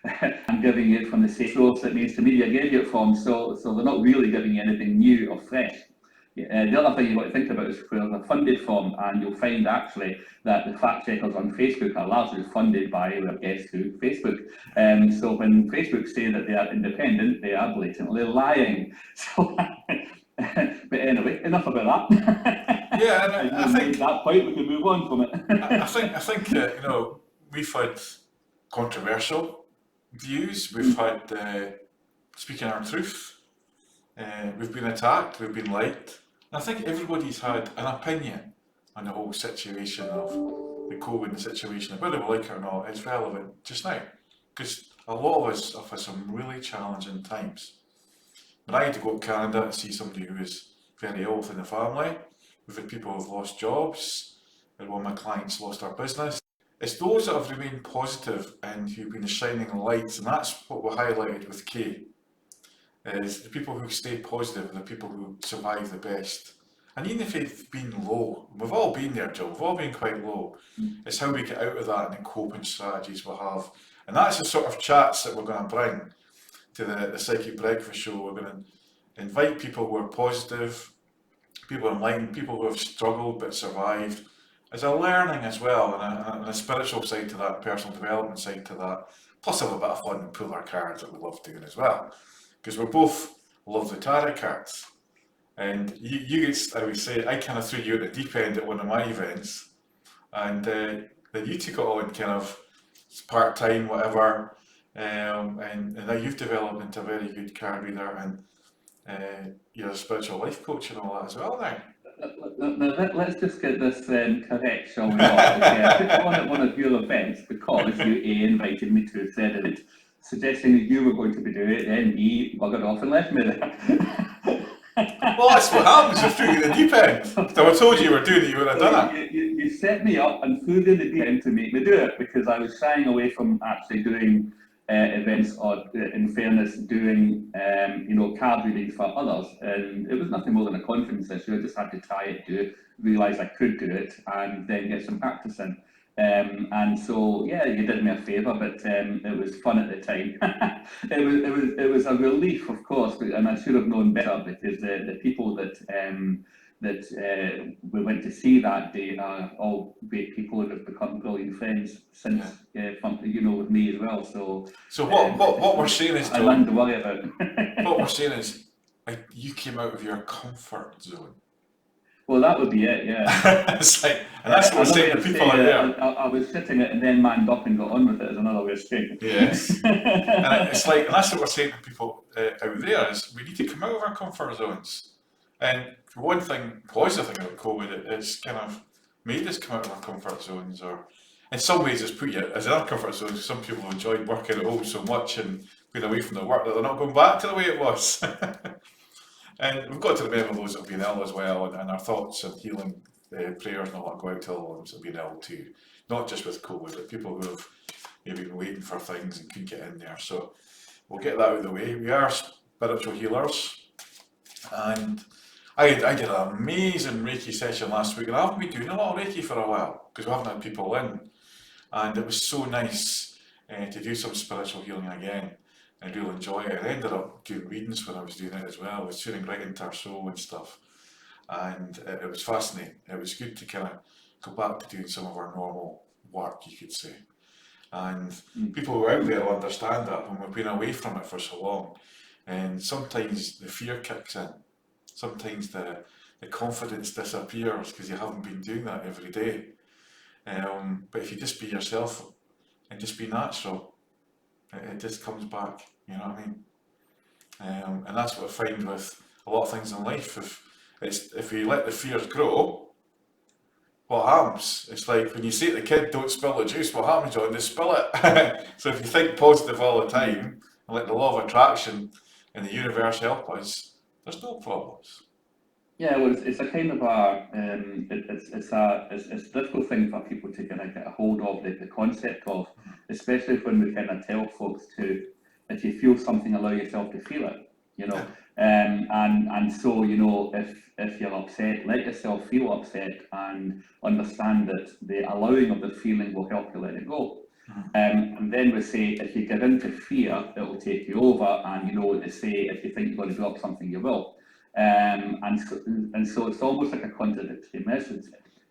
and giving it from the same source that mainstream media gave you it from, so they're not really giving you anything new or fresh. The other thing you've got to think about is where they're funded from, and you'll find actually that the fact checkers on Facebook are largely funded by their guess who, Facebook. So when Facebook say that they are independent, they are blatantly lying. So, but anyway, enough about that. Yeah, and I think at that point we can move on from it. I think we've had controversial views. We've had speaking our truth. We've been attacked. We've been liked. I think everybody's had an opinion on the whole situation of the COVID situation. Whether we like it or not, it's relevant just now because a lot of us have had some really challenging times. When I had to go to Canada and see somebody who was very ill within the family, we've had people who've lost jobs, and one of my clients lost our business. It's those that have remained positive and who've been the shining lights, and that's what we highlighted with Kay. Is the people who stay positive, the people who survive the best. And even if they've been low, we've all been there, Jill, we've all been quite low. It's how we get out of that and the coping strategies we'll have. And that's the sort of chats that we're going to bring to the Psychic Breakfast Show. We're going to invite people who are positive, people enlightened, people who have struggled but survived. There's a learning as well, and a spiritual side to that, personal development side to that. Plus have a bit of fun and pull our cards that we love doing as well. Because we both love the tarot cards, and you I would say, I kind of threw you at the deep end at one of my events, and then you took it on kind of part-time, whatever, and now you've developed into a very good card reader, and you're a spiritual life coach and all that as well now. Now, let's just get this correct, shall we not? I put on at one of your events because you invited me to, said it, suggesting that you were going to be doing it, then you buggered off and left me there. Well, that's what happens if you threw you at the deep end. If I told you were doing it, you would have done it. You set me up and threw me in the deep end to make me do it because I was shying away from actually doing events or, in fairness, doing card readings for others, and it was nothing more than a confidence issue. I just had to try it, do it, realise I could do it, and then get some practice in. And so, yeah, you did me a favour, but it was fun at the time. it was a relief, of course, and I should have known better because the people that we went to see that day are all great people who have become brilliant friends since, with me as well. So what we're saying is, I learned to worry about. What we're saying is, you came out of your comfort zone. Well, that would be it, yeah. It's like, and that's what we're saying to people out there. I was sitting it and then manned up and got on with it, is another way of saying it. Yes. And it's like, and that's what we're saying to people out there, is we need to come out of our comfort zones. And for one thing, positive thing about COVID, it's kind of made us come out of our comfort zones, or in some ways it's put you as in our comfort zones. Some people have enjoyed working at home so much and being away from the work that they're not going back to the way it was. And we've got to remember those that have been ill as well, and our thoughts and healing prayers and all that go out to all those that have been ill too. Not just with COVID, but people who have maybe been waiting for things and couldn't get in there. So we'll get that out of the way. We are spiritual healers, and I did an amazing Reiki session last week, and I haven't been doing a lot of Reiki for a while because we haven't had people in, and it was so nice to do some spiritual healing again. I really enjoy it. I ended up doing readings when I was doing it as well. I was tuning right into our soul and stuff, and it was fascinating. It was good to kind of go back to doing some of our normal work, you could say. And people who are out there will understand that when we've been away from it for so long. And sometimes the fear kicks in. Sometimes the confidence disappears because you haven't been doing that every day. But if you just be yourself and just be natural, it just comes back, you know what I mean? And that's what I find with a lot of things in life. If you let the fears grow, what happens? It's like when you say to the kid, don't spill the juice, what happens, John? They spill it. So if you think positive all the time and let the law of attraction and the universe help us, there's no problems. Yeah, well, it's a kind of it's a difficult thing for people to kind of get a hold of the concept of, especially when we kind of tell folks to, if you feel something, allow yourself to feel it, and so if you're upset, let yourself feel upset and understand that the allowing of the feeling will help you let it go. And then we say, if you give in to fear, it will take you over, and you know what they say, if you think you're going to drop something, you will. And so it's almost like a contradictory message.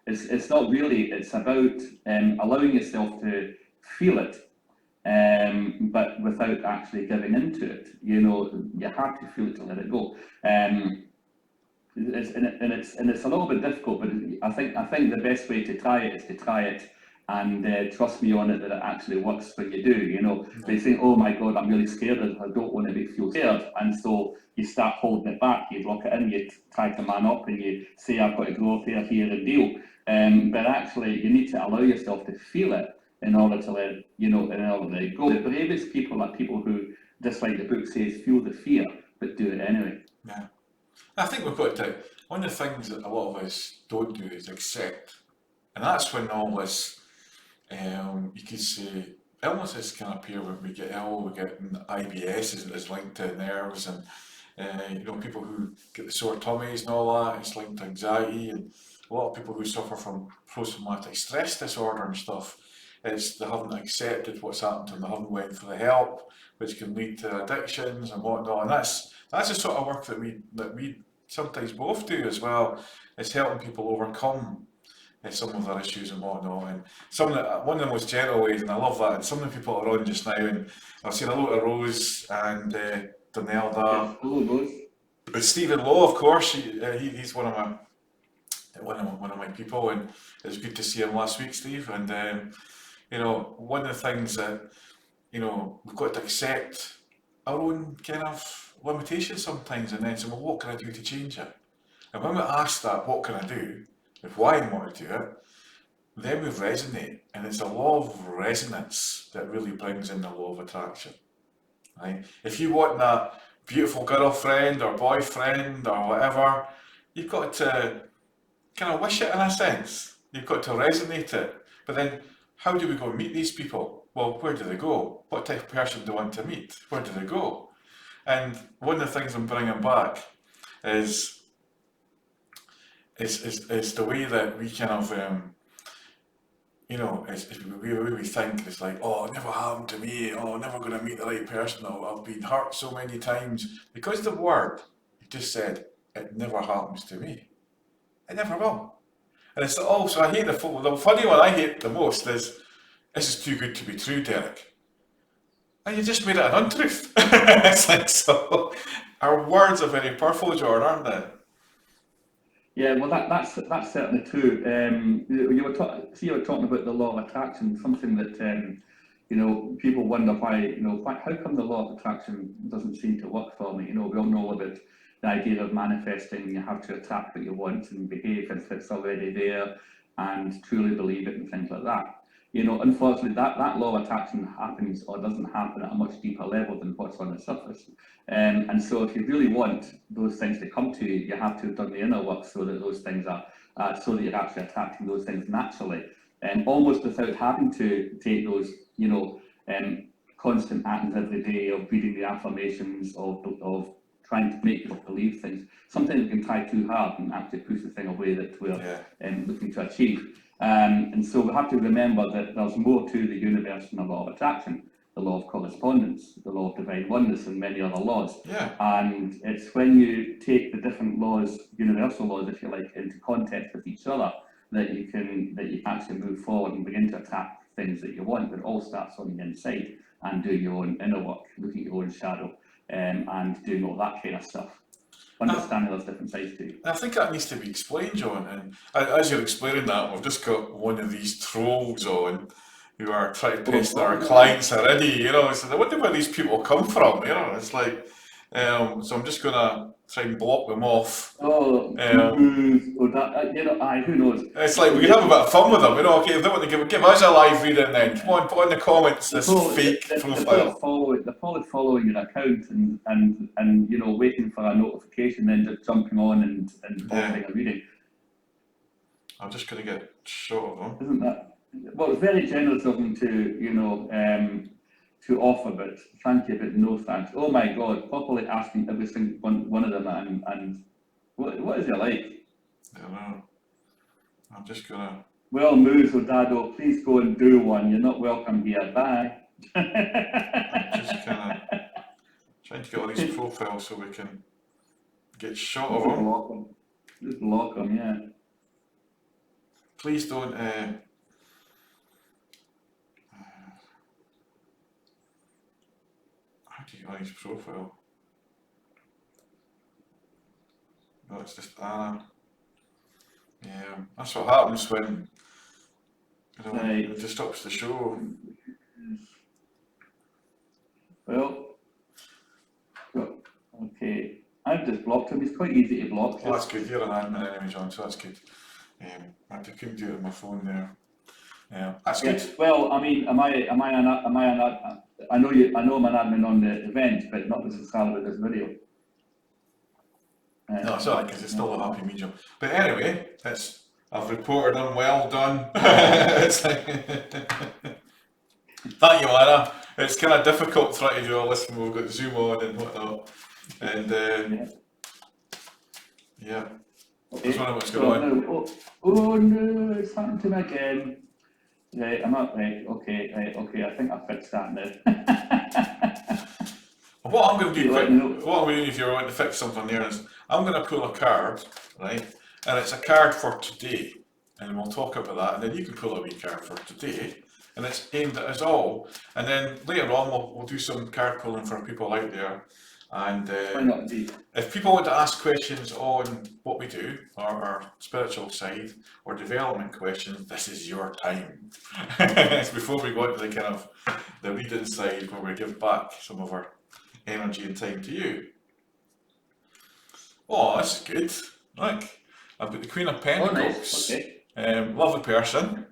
It's not really, it's about allowing yourself to feel it, but without actually giving into it. You know, you have to feel it to let it go. It's a little bit difficult, but I think the best way to try it is to try it and trust me on it that it actually works when you do. You know, they say, oh my God, I'm really scared, I don't want to feel scared, and so you start holding it back, you block it in, you try to man up and you say, I've got to go up here and deal. But actually you need to allow yourself to feel it in order to let, in order to let it go. The bravest people are people who, just like the book says, feel the fear, but do it anyway. Yeah. I think we've got to, one of the things that a lot of us don't do is accept. And that's when all this, you could say, illnesses can appear when we get ill. We get IBS is linked to nerves, and people who get the sore tummies and all that, it's linked to anxiety. And a lot of people who suffer from post-traumatic stress disorder and stuff, it's they haven't accepted what's happened to them, they haven't went for the help, which can lead to addictions and whatnot. And that's the sort of work that we sometimes both do as well. It's helping people overcome some of their issues and whatnot. And one of the most gentle ways, and I love that, and some of the people are on just now, and I've seen hello to Rose and Donelda. Hello, Rose. But Stephen Lowe, of course, he's one of my people, and it was good to see him last week, Steve. And one of the things that we've got to accept our own kind of limitations sometimes, and then say, well, what can I do to change it? And when we ask that, what can I do, with why I want to do it, then we resonate, and it's the law of resonance that really brings in the law of attraction. Right? If you want that beautiful girlfriend or boyfriend or whatever, you've got to kind of wish it in a sense. You've got to resonate it. But then, how do we go and meet these people? Well, where do they go? What type of person do they want to meet? Where do they go? And one of the things I'm bringing back is the way that we kind of, we think it's like, oh, it never happened to me, oh, I'm never going to meet the right person, oh, I've been hurt so many times. Because the word, you just said, it never happens to me. It never will. And it's also, I hate the funny one I hate the most is, this is too good to be true, Derek. And you just made it an untruth. It's like, so, our words are very powerful, Jordan, aren't they? Yeah, well, that's certainly true. You were talking about the law of attraction, something that people wonder why. How come the law of attraction doesn't seem to work for me? We all know about the idea of manifesting. You have to attract what you want and behave as if it's already there, and truly believe it and things like that. Unfortunately, that law of attraction happens or doesn't happen at a much deeper level than what's on the surface. And so if you really want those things to come to you, you have to have done the inner work so that those things are, so that you're actually attracting those things naturally, and almost without having to take those, constant actions every day of reading the affirmations, of trying to make people believe things. Sometimes we can try too hard and actually push the thing away that we're looking to achieve. And so we have to remember that there's more to the universe than the law of attraction, the law of correspondence, the law of divine oneness, and many other laws. Yeah. And it's when you take the different laws, universal laws, if you like, into context with each other, that you can actually move forward and begin to attract things that you want. But it all starts on the inside, and doing your own inner work, looking at your own shadow, and doing all that kind of stuff. Understanding those different sides to you. I think that needs to be explained, John. And as you're explaining that, we've just got one of these trolls on who are trying to pest our clients already. So I wonder where these people come from. It's like, so I'm just gonna try and block them off. Who knows? It's like we can have a bit of fun with them. Okay, if they want to give us a live reading, then come on, put in the comments this fake profile. They're probably following your account and waiting for a notification, then just jumping on and having a reading. I'm just going to get shot of them. Isn't that? Well, it's very generous of them to offer, but thank you, but no thanks. Oh my God, properly asking every single one of them, and what is it like? I don't know. I'm just gonna Well, Moose or Dado, please go and do one. You're not welcome here. Bye. I'm just kind of trying to get all these profiles so we can get shot of them. Block them. Just block them, yeah. Please don't. How do you get his profile? No, it's just Anna. Yeah, that's what happens when Right. it disrupts the show. Well, okay. I've just blocked him. He's quite easy to block. Oh, that's good. You're an admin anyway, John, so that's good. I couldn't do it on my phone there. Yeah, that's good. Well, I mean, am I an I know I'm an admin on the event, but not necessarily with this video. No, it's alright because it's still a happy medium. But anyway, I've reported on. Well done. It's like, thank you, Anna. It's kind of difficult trying to do all this when we've got Zoom on and whatnot. And yeah. Okay. Just wondering what's going on. Oh no, it's happened to me again. Right, I'm up. Right, okay. I think I fixed that now. What I'm going to do quick, what I'm going to do if you're wanting to fix something there is, I'm going to pull a card, right? And it's a card for today. And we'll talk about that. And then you can pull a wee card for today. And it's aimed at us all. And then later on, we'll do some card pulling for people out there. And if people want to ask questions on what we do, or our spiritual side, or development questions, this is your time. It's before we go into the kind of the reading side where we give back some of our energy and time to you. Oh, that's good. Look, I've got the Queen of Pentacles. Oh, nice. Okay. Lovely person.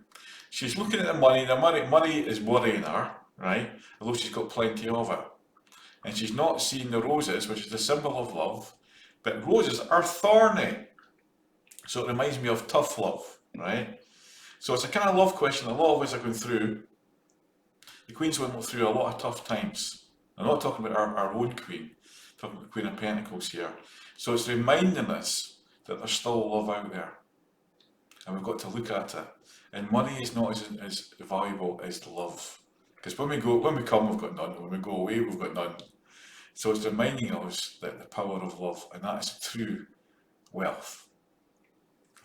She's looking at the money. The money is worrying her, right? Although she's got plenty of it. And she's not seeing the roses, which is the symbol of love. But roses are thorny. So it reminds me of tough love, right? So it's a kind of love question. A lot of us are going through. The Queen's went through a lot of tough times. I'm not talking about our own Queen. I'm talking about the Queen of Pentacles here. So it's reminding us that there's still love out there. And we've got to look at it. And money is not as valuable as love. Because when we come, we've got none. When we go away, we've got none. So it's reminding us that the power of love, and that is true wealth.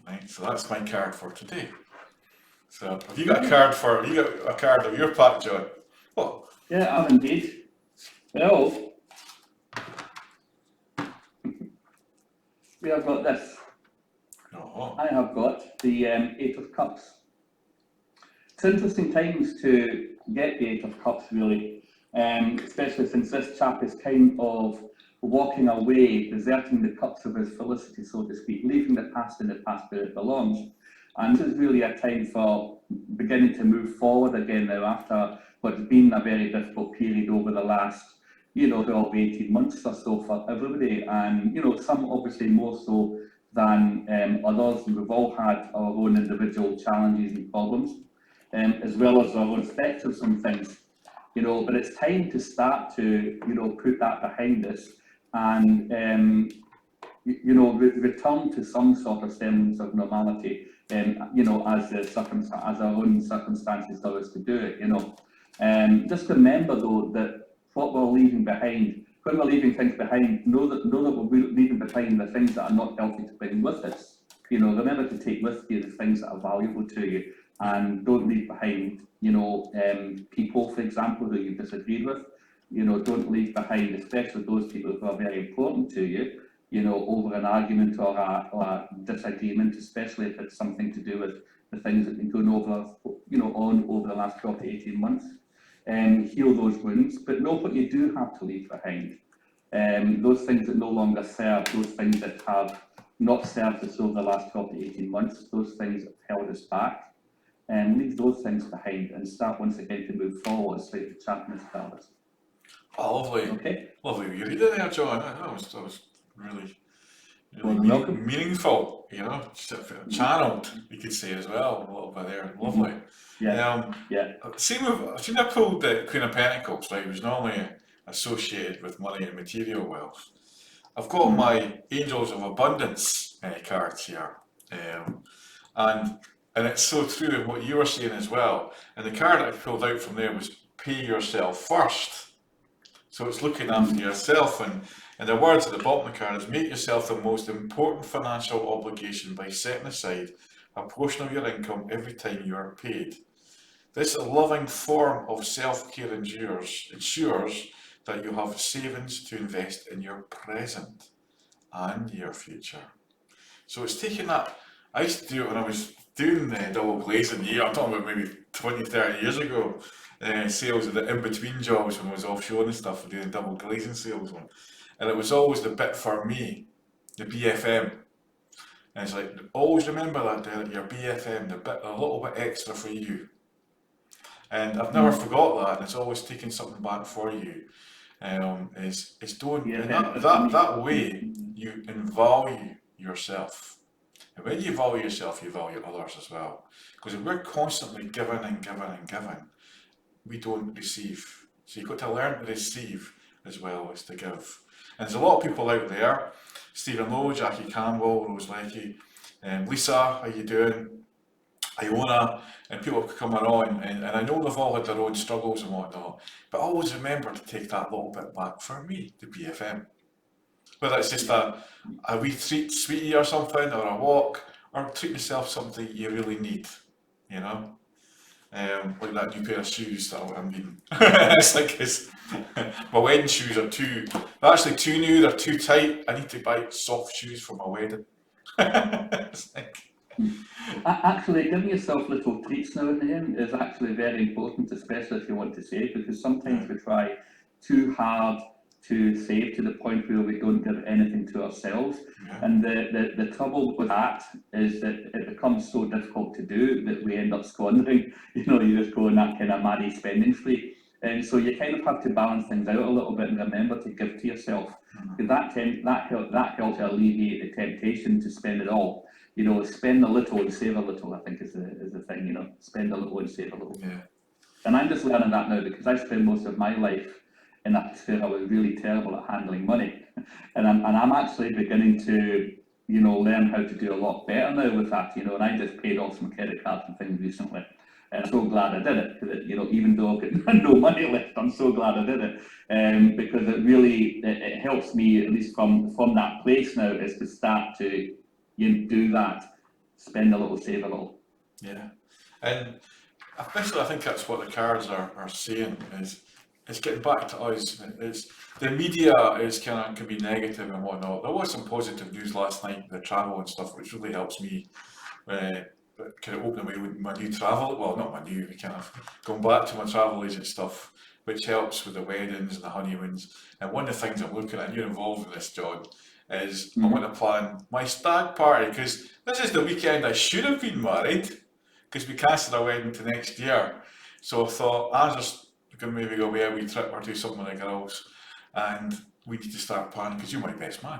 Right? So that's my card for today. So have you got a card of your part, John? What? Yeah, I have indeed. Well, we have got this. Oh. I have got the Eight of Cups. It's interesting times to get the Eight of Cups, really, especially since this chap is kind of walking away, deserting the cups of his felicity, so to speak, leaving the past in the past where it belongs. And this is really a time for beginning to move forward again now after what's been a very difficult period over the last 12, 18 months or so for everybody. And, some obviously more so than others. We've all had our own individual challenges and problems, as well as our own specters and things, but it's time to start to, put that behind us and, return to some sort of semblance of normality, as our own circumstances allow us to do it, Just remember though that what we're leaving behind, when we're leaving things behind, know that we're leaving behind the things that are not healthy to bring with us. Remember to take with you the things that are valuable to you, and don't leave behind, people, for example, who you disagreed with. Don't leave behind, especially those people who are very important to you, over an argument or a disagreement, especially if it's something to do with the things that have been going on over the last 12 to 18 months. Heal those wounds, but know what you do have to leave behind. Those things that no longer serve, those things that have not served us over the last 12 to 18 months, those things that have held us back, and leave those things behind and start once again to move forward, like the chapter tells us. Oh, lovely. Okay. Lovely reading there, John. That was really meaningful, channeled, you could say as well, a little bit there. Lovely. See, I pulled the Queen of Pentacles, right, which is normally associated with money and material wealth. I've got my Angels of Abundance cards here, and And it's so true in what you were saying as well. And the card I pulled out from there was pay yourself first. So it's looking after yourself, and the words at the bottom of the card is make yourself the most important financial obligation by setting aside a portion of your income every time you are paid. This loving form of self-care ensures that you have savings to invest in your present and your future. So it's taking that. I used to do it when I was doing double glazing. I'm talking about maybe 20, 30 years ago. Sales of the in-between jobs when I was offshore and stuff, doing double glazing sales one. And it was always the bit for me, the BFM. And it's like, always remember that your BFM, a little bit extra for you. And I've never forgot that, and it's always taking something back for you. Is doing that way you value yourself. And when you value yourself, you value others as well. Because if we're constantly giving and giving and giving, we don't receive. So you've got to learn to receive as well as to give. And there's a lot of people out there, Stephen Lowe, Jackie Campbell, Rose Leckie, Lisa, how you doing? Iona, and people coming on, and I know they've all had their own struggles and whatnot, but always remember to take that little bit back for me, the BFM. Whether it's just a wee treat, sweetie or something, or a walk, or treat yourself something you really need, you know? Like that new pair of shoes that I'm needing. It's like my wedding shoes are they're actually too new, they're too tight. I need to buy soft shoes for my wedding. It's like, actually, giving yourself little treats now and then is actually very important, especially if you want to save, because sometimes we try too hard to save to the point where we don't give anything to ourselves. And the trouble with that is that it becomes so difficult to do that we end up squandering. You just go on that kind of mad spending spree. And so you kind of have to balance things out a little bit and remember to give to yourself. Because that helps to alleviate the temptation to spend it all. Spend a little and save a little, I think is the thing, spend a little and save a little. Yeah. And I'm just learning that now because I spent most of my life in that sphere. I was really terrible at handling money. And I'm actually beginning to, learn how to do a lot better now with that, and I just paid off some credit cards and things recently. And I'm so glad I did it, because even though I've got no money left, I'm so glad I did it, because it really, it helps me, at least from that place now, is to start to do that, spend a little, save a little. Yeah, and especially I think that's what the cards are saying, is it's getting back to us. It's the media can be negative and whatnot. There was some positive news last night, the travel and stuff, which really helps me kind of open away with my new travel. Well, not my new, kind of going back to my travel agent stuff, which helps with the weddings and the honeymoons. And one of the things I'm looking at, and you're involved in this, John, is I want to plan my stag party, because this is the weekend I should have been married, because we cancelled our wedding to next year. So I thought, I'm just going to maybe go away a wee trip or do something with the girls, and we need to start planning, because you're my best man.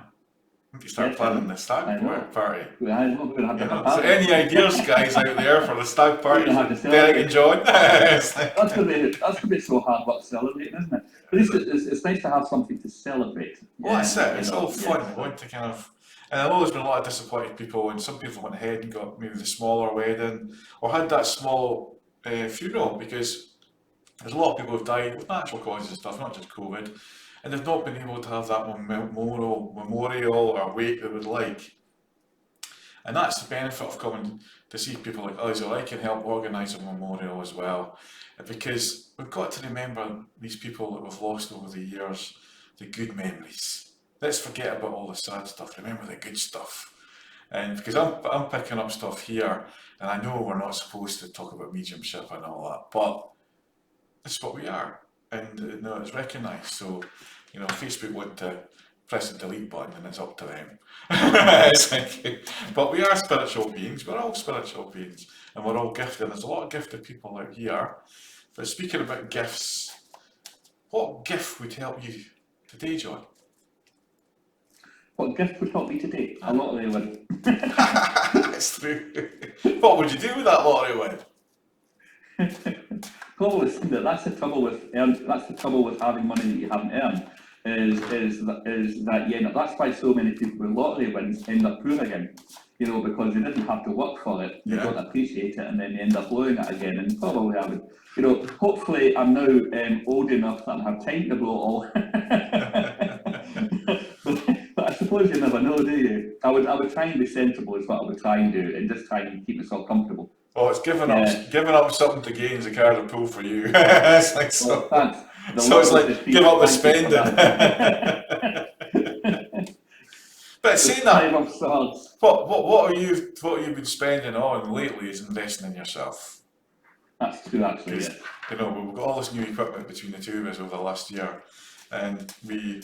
We need to start planning the stag party. So any ideas, guys, out there for the stag party? Derek and John? That's going to be so hard work celebrating, isn't it? But it's nice to have something to celebrate. Well, that's it. It's all fun. I want to kind of, and I know there's been a lot of disappointed people, and some people went ahead and got maybe the smaller wedding, or had that small funeral, because there's a lot of people who've died with natural causes and stuff, not just COVID, and they've not been able to have that memorial or wake they would like. And that's the benefit of coming to see people like us, who I can help organise a memorial as well. Because we've got to remember these people that we've lost over the years, the good memories. Let's forget about all the sad stuff, remember the good stuff. And because I'm picking up stuff here, and I know we're not supposed to talk about mediumship and all that, but it's what we are, and it's recognised. So, Facebook want to press the delete button, and it's up to them. But we are spiritual beings. We're all spiritual beings, and we're all gifted. There's a lot of gifted people out here. But speaking about gifts, what gift would help you today, John? What gift would help me today? A lottery win. It's true. What would you do with that lottery win? That's the trouble with having money that you haven't earned. that that's why so many people with lottery wins end up poor again. Because they didn't have to work for it, they don't appreciate it, and then they end up blowing it again. And probably I would, hopefully I'm now old enough that I have time to blow it all. but I suppose you never know, do you? I would try and be sensible is what I would try and do, and just try and keep myself comfortable. Oh, it's giving up something to gain is a card of pull for you. It's like so. Well, So it's like give up the spending. But saying that, what have you been spending on lately is investing in yourself. That's true, actually. Yeah. We've got all this new equipment between the two of us over the last year, and we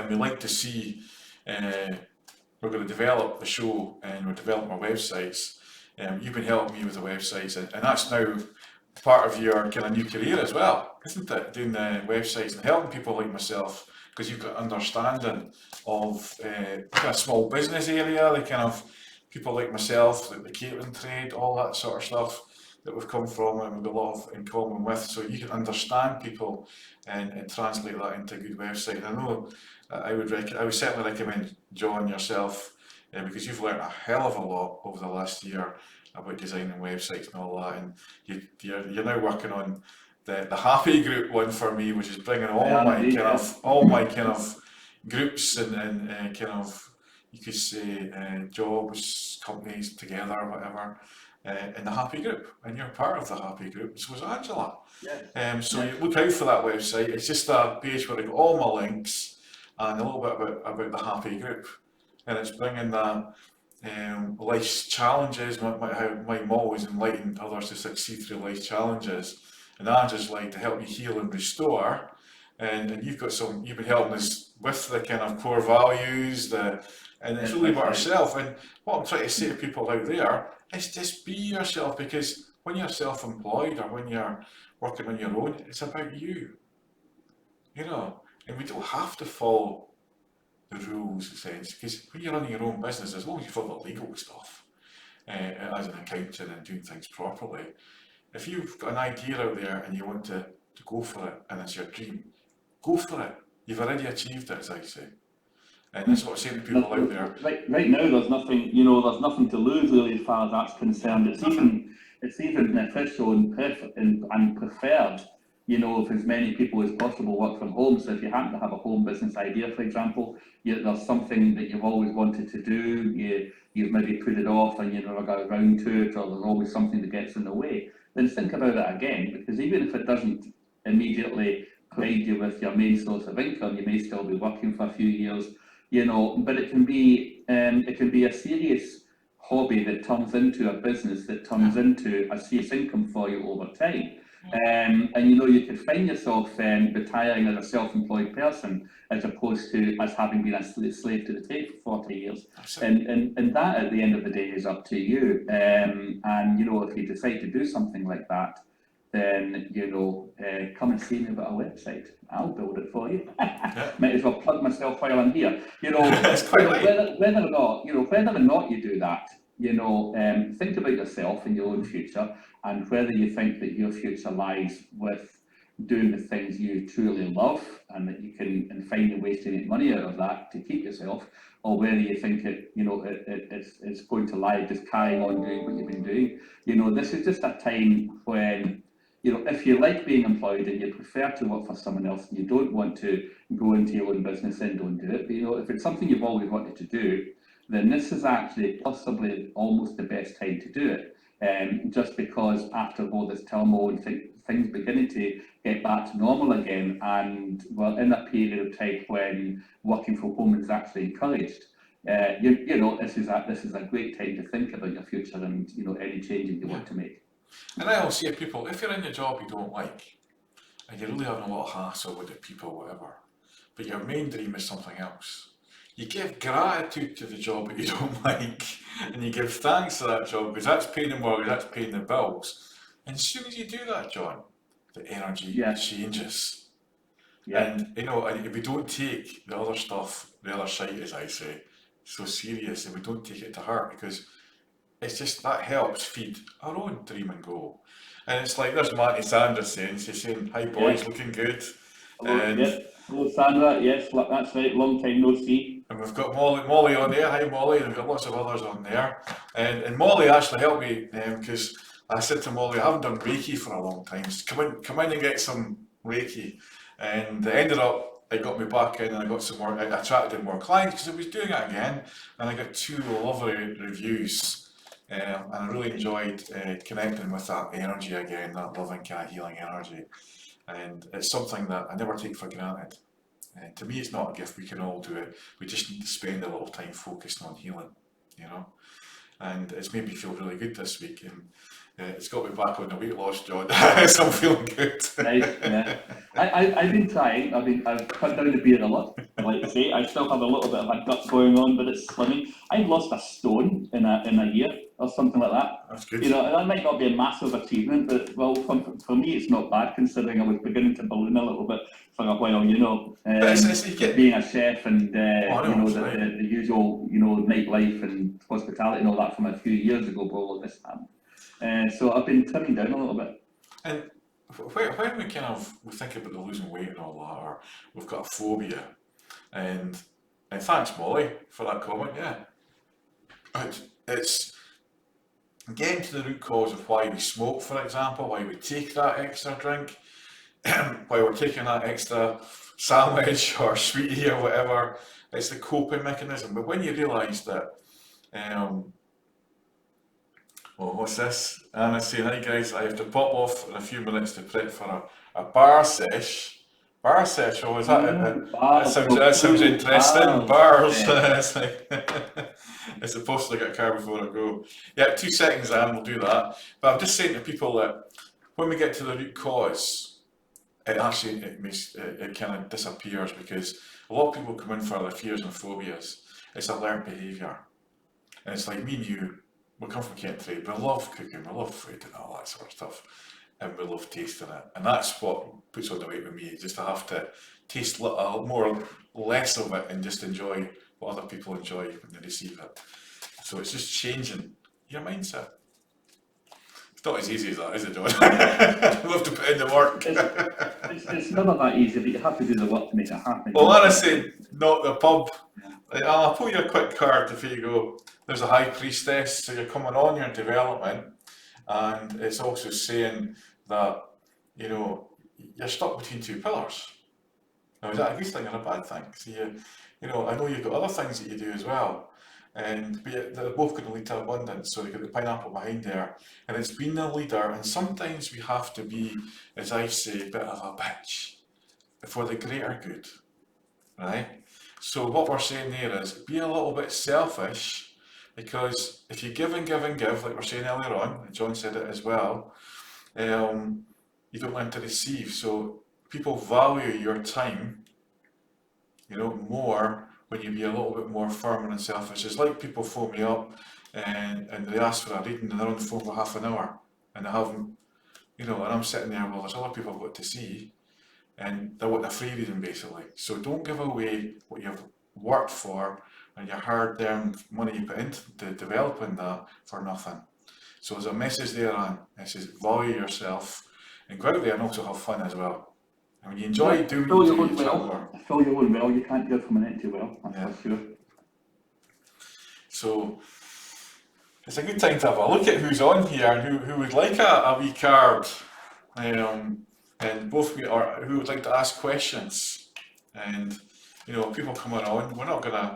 like to see. We're going to develop the show, and we're developing our websites. You've been helping me with the websites, and that's now part of your kind of new career as well, isn't it? Doing the websites and helping people like myself, because you've got understanding of kind of small business area, the kind of people like myself, like the catering trade, all that sort of stuff that we've come from, and we've got a lot in common with. So you can understand people and translate that into a good website. I know I would certainly recommend John yourself, because you've learned a hell of a lot over the last year about designing websites and all that, and you're now working on the happy group one for me, which is bringing all my kind of groups and kind of, you could say, jobs, companies together, whatever, in the happy group, and you're part of the happy group. So is Angela. Yes. So you look out for that website. It's just a page where I got all my links and a little bit about the happy group, and it's bringing that. Life's challenges, how my mom always enlightened others to succeed through life's challenges, and I just like to help you heal and restore. And you've been helping us with the kind of core values, and it's really about ourselves. And what I'm trying to say to people out there is just be yourself, because when you're self-employed or when you're working on your own, it's about you. And we don't have to follow the rules, in a sense, because when you're running your own business, as long as you follow the legal stuff, as an accountant and doing things properly, if you've got an idea out there and you want to go for it, and it's your dream, go for it. You've already achieved it, as I say. And that's what I'm saying to people out there. Right now, there's nothing, there's nothing to lose really, as far as that's concerned. It's even beneficial and preferred, if as many people as possible work from home. So if you happen to have a home business idea, for example, there's something that you've always wanted to do, you've maybe put it off and you never got around to it, or there's always something that gets in the way, then think about it again, because even if it doesn't immediately provide you with your main source of income, you may still be working for a few years, but it can be a serious hobby that turns into a business, that turns into a serious income for you over time. And you could find yourself retiring as a self-employed person, as opposed to as having been a slave to the trade for 40 years. And that, at the end of the day, is up to you. And if you decide to do something like that, then come and see me about a website. I'll build it for you. Might as well plug myself while I'm here. Whether or not you do that, think about yourself and your own future, and whether you think that your future lies with doing the things you truly love, and that you can find the ways to make money out of that to keep yourself, or whether you think it's going to lie just carrying on doing what you've been doing. This is just a time when, if you like being employed and you prefer to work for someone else and you don't want to go into your own business, then don't do it. But if it's something you've always wanted to do, then this is actually possibly almost the best time to do it. Just because after all this turmoil and things beginning to get back to normal again, and we're in a period of time when working from home is actually encouraged, this is a great time to think about your future and any changes you want to make. And I always say to people, if you're in a job you don't like, and you're really having a lot of hassle with the people, whatever, but your main dream is something else, you give gratitude to the job that you don't like, and you give thanks to that job, because that's paying the mortgage, that's paying the bills. And as soon as you do that, John, the energy changes. And if we don't take the other stuff, the other side, as I say, so serious, and we don't take it to heart, because it's just that helps feed our own dream and goal. And it's like there's Matty Sanders saying, she's saying, "Hi boys, looking good." And Hello, Sandra. Yes, that's right. Long time no see. And we've got Molly on there. Hi, Molly. And we've got lots of others on there. And Molly actually helped me because I said to Molly, I haven't done Reiki for a long time. So come in and get some Reiki. And it ended up, it got me back in and I got some more, I attracted more clients because I was doing it again. And I got 2 lovely reviews. And I really enjoyed connecting with that energy again, that loving kind of healing energy. And it's something that I never take for granted. And to me, it's not a gift, we can all do it. We just need to spend a little time focused on healing, you know. And it's made me feel really good this week. And it's got me back on the weight loss, John. So I'm feeling good. Nice, yeah. I've been trying. I've cut down the beer a lot. Like I say, I still have a little bit of a gut going on, but it's slimming. I've lost a stone in a year or something like that. That's good. You know, that might not be a massive achievement, but well, for me, it's not bad considering I was beginning to balloon a little bit for a while. You know, being a chef and you know the usual nightlife and hospitality and all that from a few years ago, probably this time. So I've been trimming down a little bit. And when we think about the losing weight and all that, or we've got a phobia, and thanks Molly for that comment. Yeah, it's getting to the root cause of why we smoke, for example, why we take that extra drink, why we're taking that extra sandwich or sweetie or whatever. It's the coping mechanism. But when you realise that. Well, what's this? Anna's saying, hi guys, I have to pop off in a few minutes to prep for a bar sesh. Bar sesh, oh, is that it? That sounds interesting. Bars. It's like, it's supposed to get a car before I go. Yeah, 2 seconds, Anne, we'll do that. But I'm just saying to people that when we get to the root cause, it actually it kind of disappears because a lot of people come in for their fears and phobias. It's a learned behaviour. And it's like me and you. We come from Kent Trade, we love cooking, we love food and all that sort of stuff, and we love tasting it. And that's what puts on the weight with me, just to have to taste less of it and just enjoy what other people enjoy when they receive it. So it's just changing your mindset. It's not as easy as that, is it, John? We'll have to put in the work. It's never that easy, but you have to do the work to make it happen. Well, Anna said, not the pub. Like, I'll pull you a quick card if you go, there's a high priestess, so you're coming on your development, and it's also saying that, you know, you're stuck between 2 pillars. Now, is that a good thing or a bad thing? So you know, I know you've got other things that you do as well, and they're both going to lead to abundance. So you've got the pineapple behind there, and it's being a leader, and sometimes we have to be, as I say, a bit of a bitch for the greater good, right? So what we're saying there is be a little bit selfish, because if you give and give and give, like we're saying earlier on, and John said it as well, you don't learn to receive. So people value your time, you know, more when you be a little bit more firm and selfish. It's like people phone me up and they ask for a reading and they're on the phone for half an hour and they haven't, you know, and I'm sitting there, well, there's other people I've got to see, and they want a free reading basically. So don't give away what you've worked for and your hard-earned money you put into developing that for nothing. So there's a message there, Anne. It says value yourself and go out there and also have fun as well. And when you enjoy doing what you do, fill your own well. You can't give from an empty well, that's for sure. So it's a good time to have a look at who's on here and who would like a wee card, and both or who would like to ask questions. And you know, people coming on, we're not gonna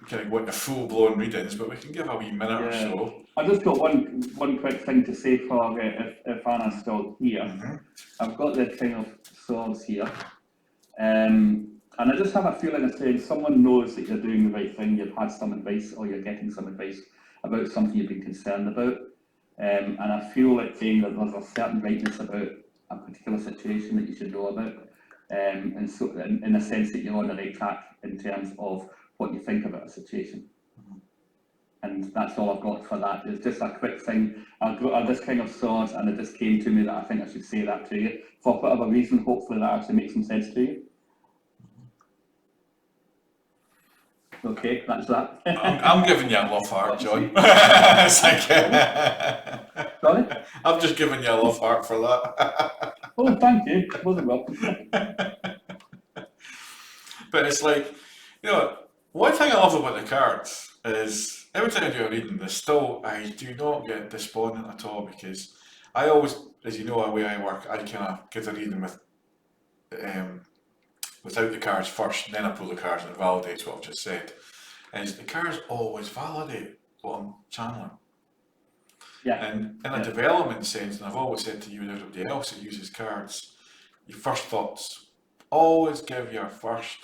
kind of go into full-blown readings, but we can give a wee minute or so. I've just got one quick thing to say for if Anna's still here. Mm-hmm. I've got the King of Swords here, and I just have a feeling of saying someone knows that you're doing the right thing, you've had some advice or you're getting some advice about something you've been concerned about, and I feel like saying that there's a certain rightness about a particular situation that you should know about, and so in a sense that you're on the right track in terms of what you think about a situation. And that's all I've got for that. It's just a quick thing. I've got this King of Swords, and it just came to me that I think I should say that to you for whatever reason. Hopefully that actually makes some sense to you. Okay, that's that. I'm giving you a love heart, John. Sorry? I'm just giving you a love heart for that. Oh, thank you. Wasn't welcome. But it's like, one thing I love about the cards is every time I do a reading, I do not get despondent at all, because I always, as you know, the way I work, I kind of give the reading without the cards first, and then I pull the cards and it validates what I've just said. And the cards always validate what I'm channeling. Yeah. And in a development sense, and I've always said to you and everybody else that uses cards, your first thoughts. Always give your first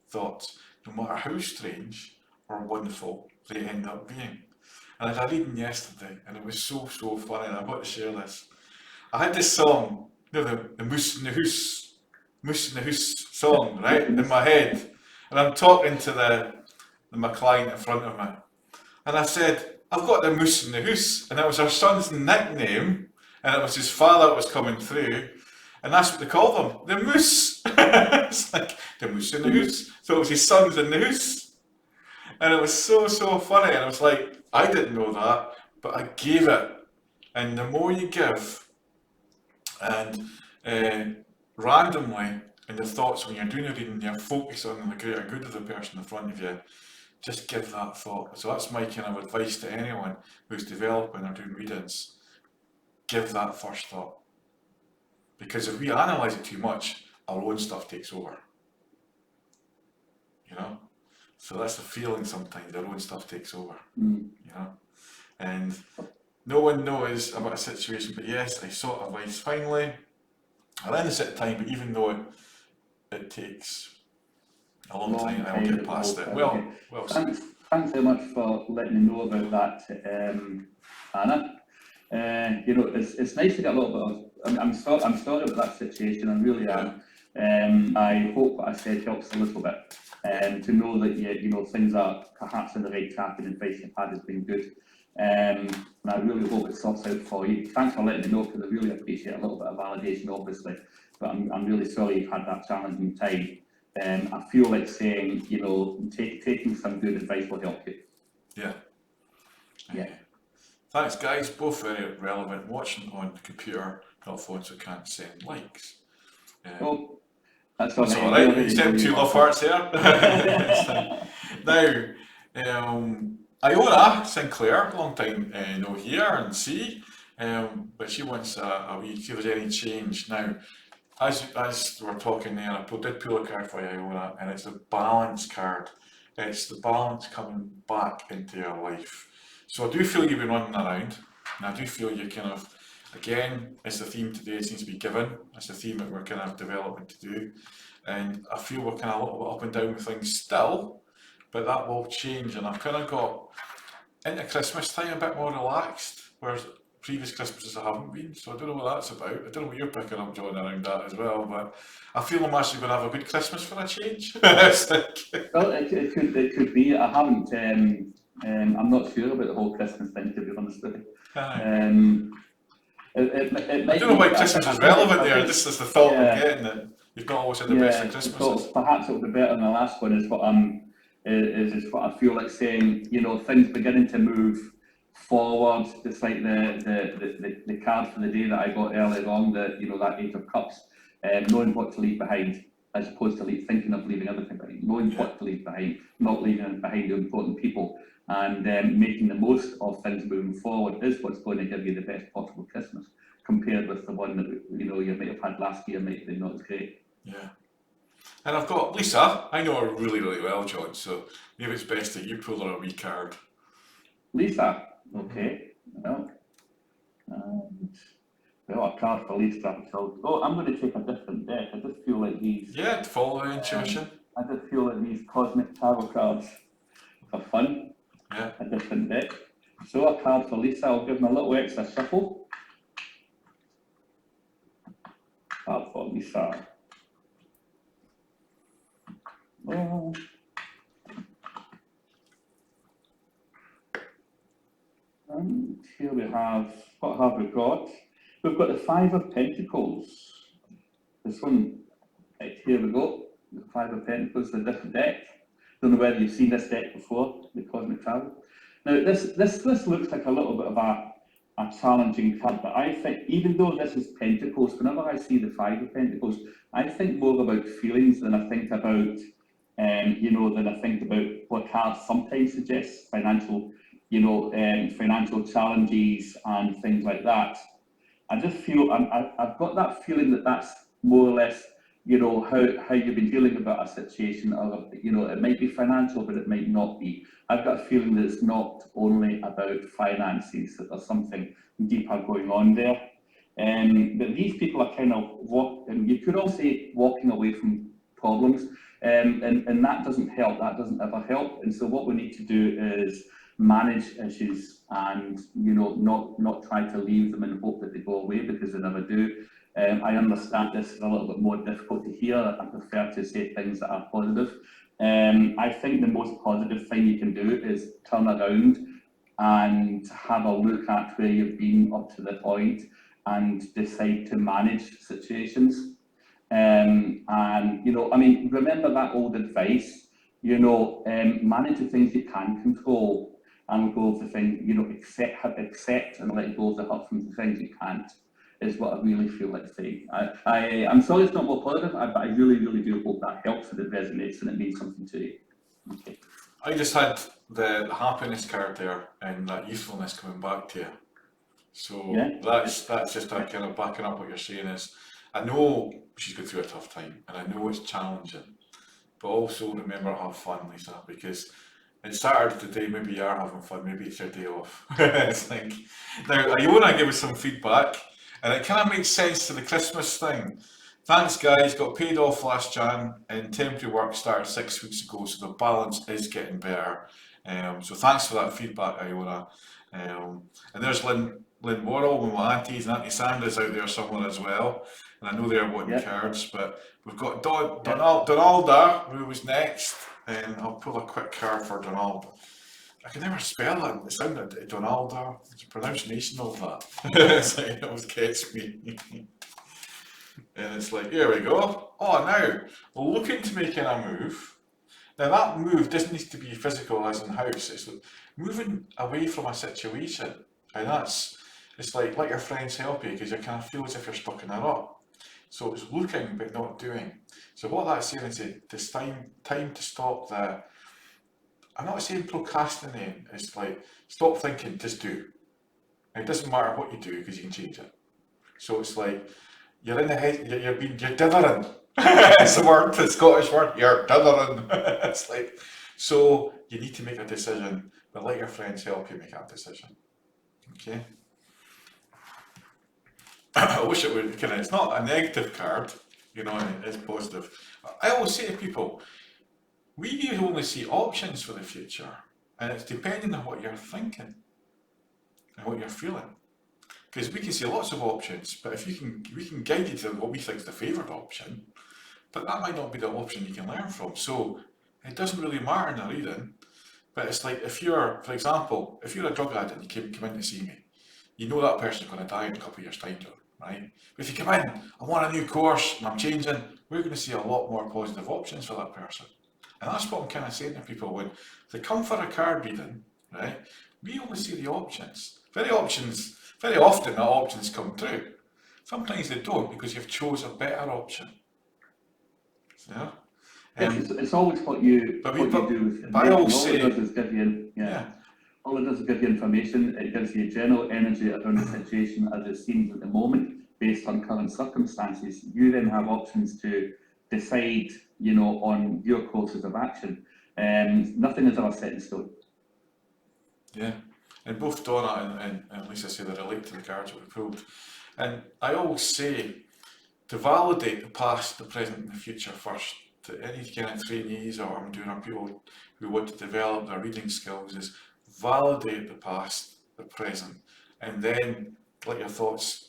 thoughts, no matter how strange or wonderful they end up being. And I had a reading yesterday, and it was so funny, and I've got to share this. I had this song, the Moose in the House song, right, in my head, and I'm talking to my client in front of me, and I said, I've got the Moose in the House, and it was our son's nickname, and it was his father that was coming through, and that's what they called him, the Moose. It's like, the Moose in the House. So it was his son's in the house. And it was so funny, and I was like, I didn't know that, but I gave it. And the more you give, and randomly, in your thoughts when you're doing a reading, you're focused on the greater good of the person in front of you, just give that thought. So that's my kind of advice to anyone who's developing or doing readings. Give that first thought. Because if we analyse it too much, our own stuff takes over. So that's the feeling sometimes, our own stuff takes over. And no one knows about a situation, but yes, I sought advice finally. I ran this at a time, but even though it takes a long time, I will get past it. Well, thanks very much for letting me know about that, Anna. It's nice to get a little bit of. I'm sorry about that situation. I really am. I hope what I said helps a little bit. To know that things are perhaps in the right track, and advice you've had has been good. And I really hope it sorts out for you. Thanks for letting me know, because I really appreciate a little bit of validation, obviously. But I'm really sorry you've had that challenging time. I feel like saying, taking some good advice will help you. Yeah. Thanks, guys. Both very relevant. Watching on the computer, not phone, so can't send likes. That's all right. You sent 2 love hearts there. Now, Iona Sinclair, long time no hear and see, but she wants a wee, see if there's any change. Now, as we're talking there, I did pull a card for you, Iona, and it's a balance card. It's the balance coming back into your life. So I do feel you've been running around, and I do feel you kind of, again, as the theme today seems to be given, it's the theme that we're kind of developing to do, and I feel we're kind of a little bit up and down with things still, but that will change, and I've kind of got into Christmas time a bit more relaxed, whereas previous Christmases I haven't been, so I don't know what that's about. I don't know what you're picking up, John, around that as well, but I feel I'm actually going to have a good Christmas for a change. Well, it could be. I haven't, I'm not sure about the whole Christmas thing, to be honest with you. It might I don't know why be, Christmas is relevant there. This is the thought I'm getting, that you've not always had the best of Christmases. Perhaps it'll be better than the last one, is what I feel like saying. Things beginning to move forward. It's like the card for the day that I got earlier on, that 8 of Cups, knowing what to leave behind, as opposed to thinking of leaving everything behind, knowing what to leave behind, not leaving behind the important people, and making the most of things moving forward is what's going to give you the best possible Christmas, compared with the one that you might have had last year, might have been not as great. Yeah. And I've got Lisa. I know her really, really well, John, so maybe it's best that you pull her a wee card. Lisa, okay. Well, a card for Lisa. So, I'm going to take a different deck. I just feel like these. Yeah, to follow the intuition. I just feel like these cosmic tarot cards are fun. Yeah. A different deck. So a card for Lisa. I'll give them a little extra shuffle. Card for Lisa. Oh. And here we have, what have we got? We've got the 5 of Pentacles. This one, right, here we go. The 5 of Pentacles, a different deck. Don't know whether you've seen this deck before, the Cosmic Tarot. Now, this looks like a little bit of a challenging card, but I think, even though this is Pentacles, whenever I see the 5 of Pentacles, I think more about feelings than I think about than I think about what cards sometimes suggest, financial challenges and things like that. I just feel I've got that feeling that that's more or less, how you've been dealing about a situation, or it might be financial, but it might not be. I've got a feeling that it's not only about finances, that there's something deeper going on there. But these people are kind of you could all say walking away from problems, and that doesn't help. That doesn't ever help. And so what we need to do is manage issues, and not try to leave them and hope that they go away, because they never do. I understand this is a little bit more difficult to hear. I prefer to say things that are positive. I think the most positive thing you can do is turn around and have a look at where you've been up to the point and decide to manage situations. Remember that old advice, manage the things you can control and go with the things, accept and let go of the hurt from the things you can't, is what I really feel like saying. I'm sorry it's not more positive, but I really, really do hope that helps, and it resonates and it means something to you. Okay. I just had the happiness card there and that youthfulness coming back to you. So Yeah. that's just a kind of backing up what you're saying is, I know she's going through a tough time and I know it's challenging, but also remember to have fun, Lisa, because it's Saturday today, maybe you are having fun, maybe it's your day off. It's like, now you want to give us some feedback, and it kind of makes sense to the Christmas thing. Thanks guys, got paid off last Jan and temporary work started 6 weeks ago, so the balance is getting better. So thanks for that feedback, Iona. And there's Lynn Worrell with my aunties, and Auntie Sandra's out there somewhere as well. And I know they're wanting cards, but we've got Donalda, who was next, and I'll pull a quick card for Donalda. I can never spell it. It sounded Donalda. It's a pronunciation of that. It's like, it always gets me. And it's like, here we go. Oh, now we're looking to making a move. Now that move doesn't need to be physical as in house. It's like moving away from a situation. And it's like let your friends help you, because you kind of feel as if you're stuck in a rut. So it's looking but not doing. So what that's saying is it's time to stop the, I'm not saying procrastinating, it's like stop thinking, just do. And it doesn't matter what you do because you can change it. So it's like you're in the head, you're dithering. It's the word, the Scottish word, you're dithering. It's like, so you need to make a decision, but let your friends help you make that decision. Okay? I wish it would kind of, it's not a negative card, it's positive. I always say to people, we only see options for the future, and it's depending on what you're thinking and what you're feeling. Because we can see lots of options, but if we can guide you to what we think is the favoured option, but that might not be the option you can learn from. So it doesn't really matter in the reading, but it's like if you're, for example, if you're a drug addict and you come in to see me, you know that person's going to die in a couple of years' time, John, right? But if you come in, I want a new course and I'm changing, we're going to see a lot more positive options for that person. And that's what I'm kind of saying to people when they come for a card reading, right? We only see the options. Very often the options come through. Sometimes they don't because you've chose a better option. Yeah. It's always what you do with it. All it does is give you, all it does is give you information. It gives you general energy around the situation as it seems at the moment, based on current circumstances. You then have options to decide, on your courses of action. Nothing is ever set in stone. Yeah. And both Donna and Lisa say they relate to the cards that we pulled. And I always say to validate the past, the present, and the future first. To any kind of trainees or I'm doing on people who want to develop their reading skills is validate the past, the present, and then let your thoughts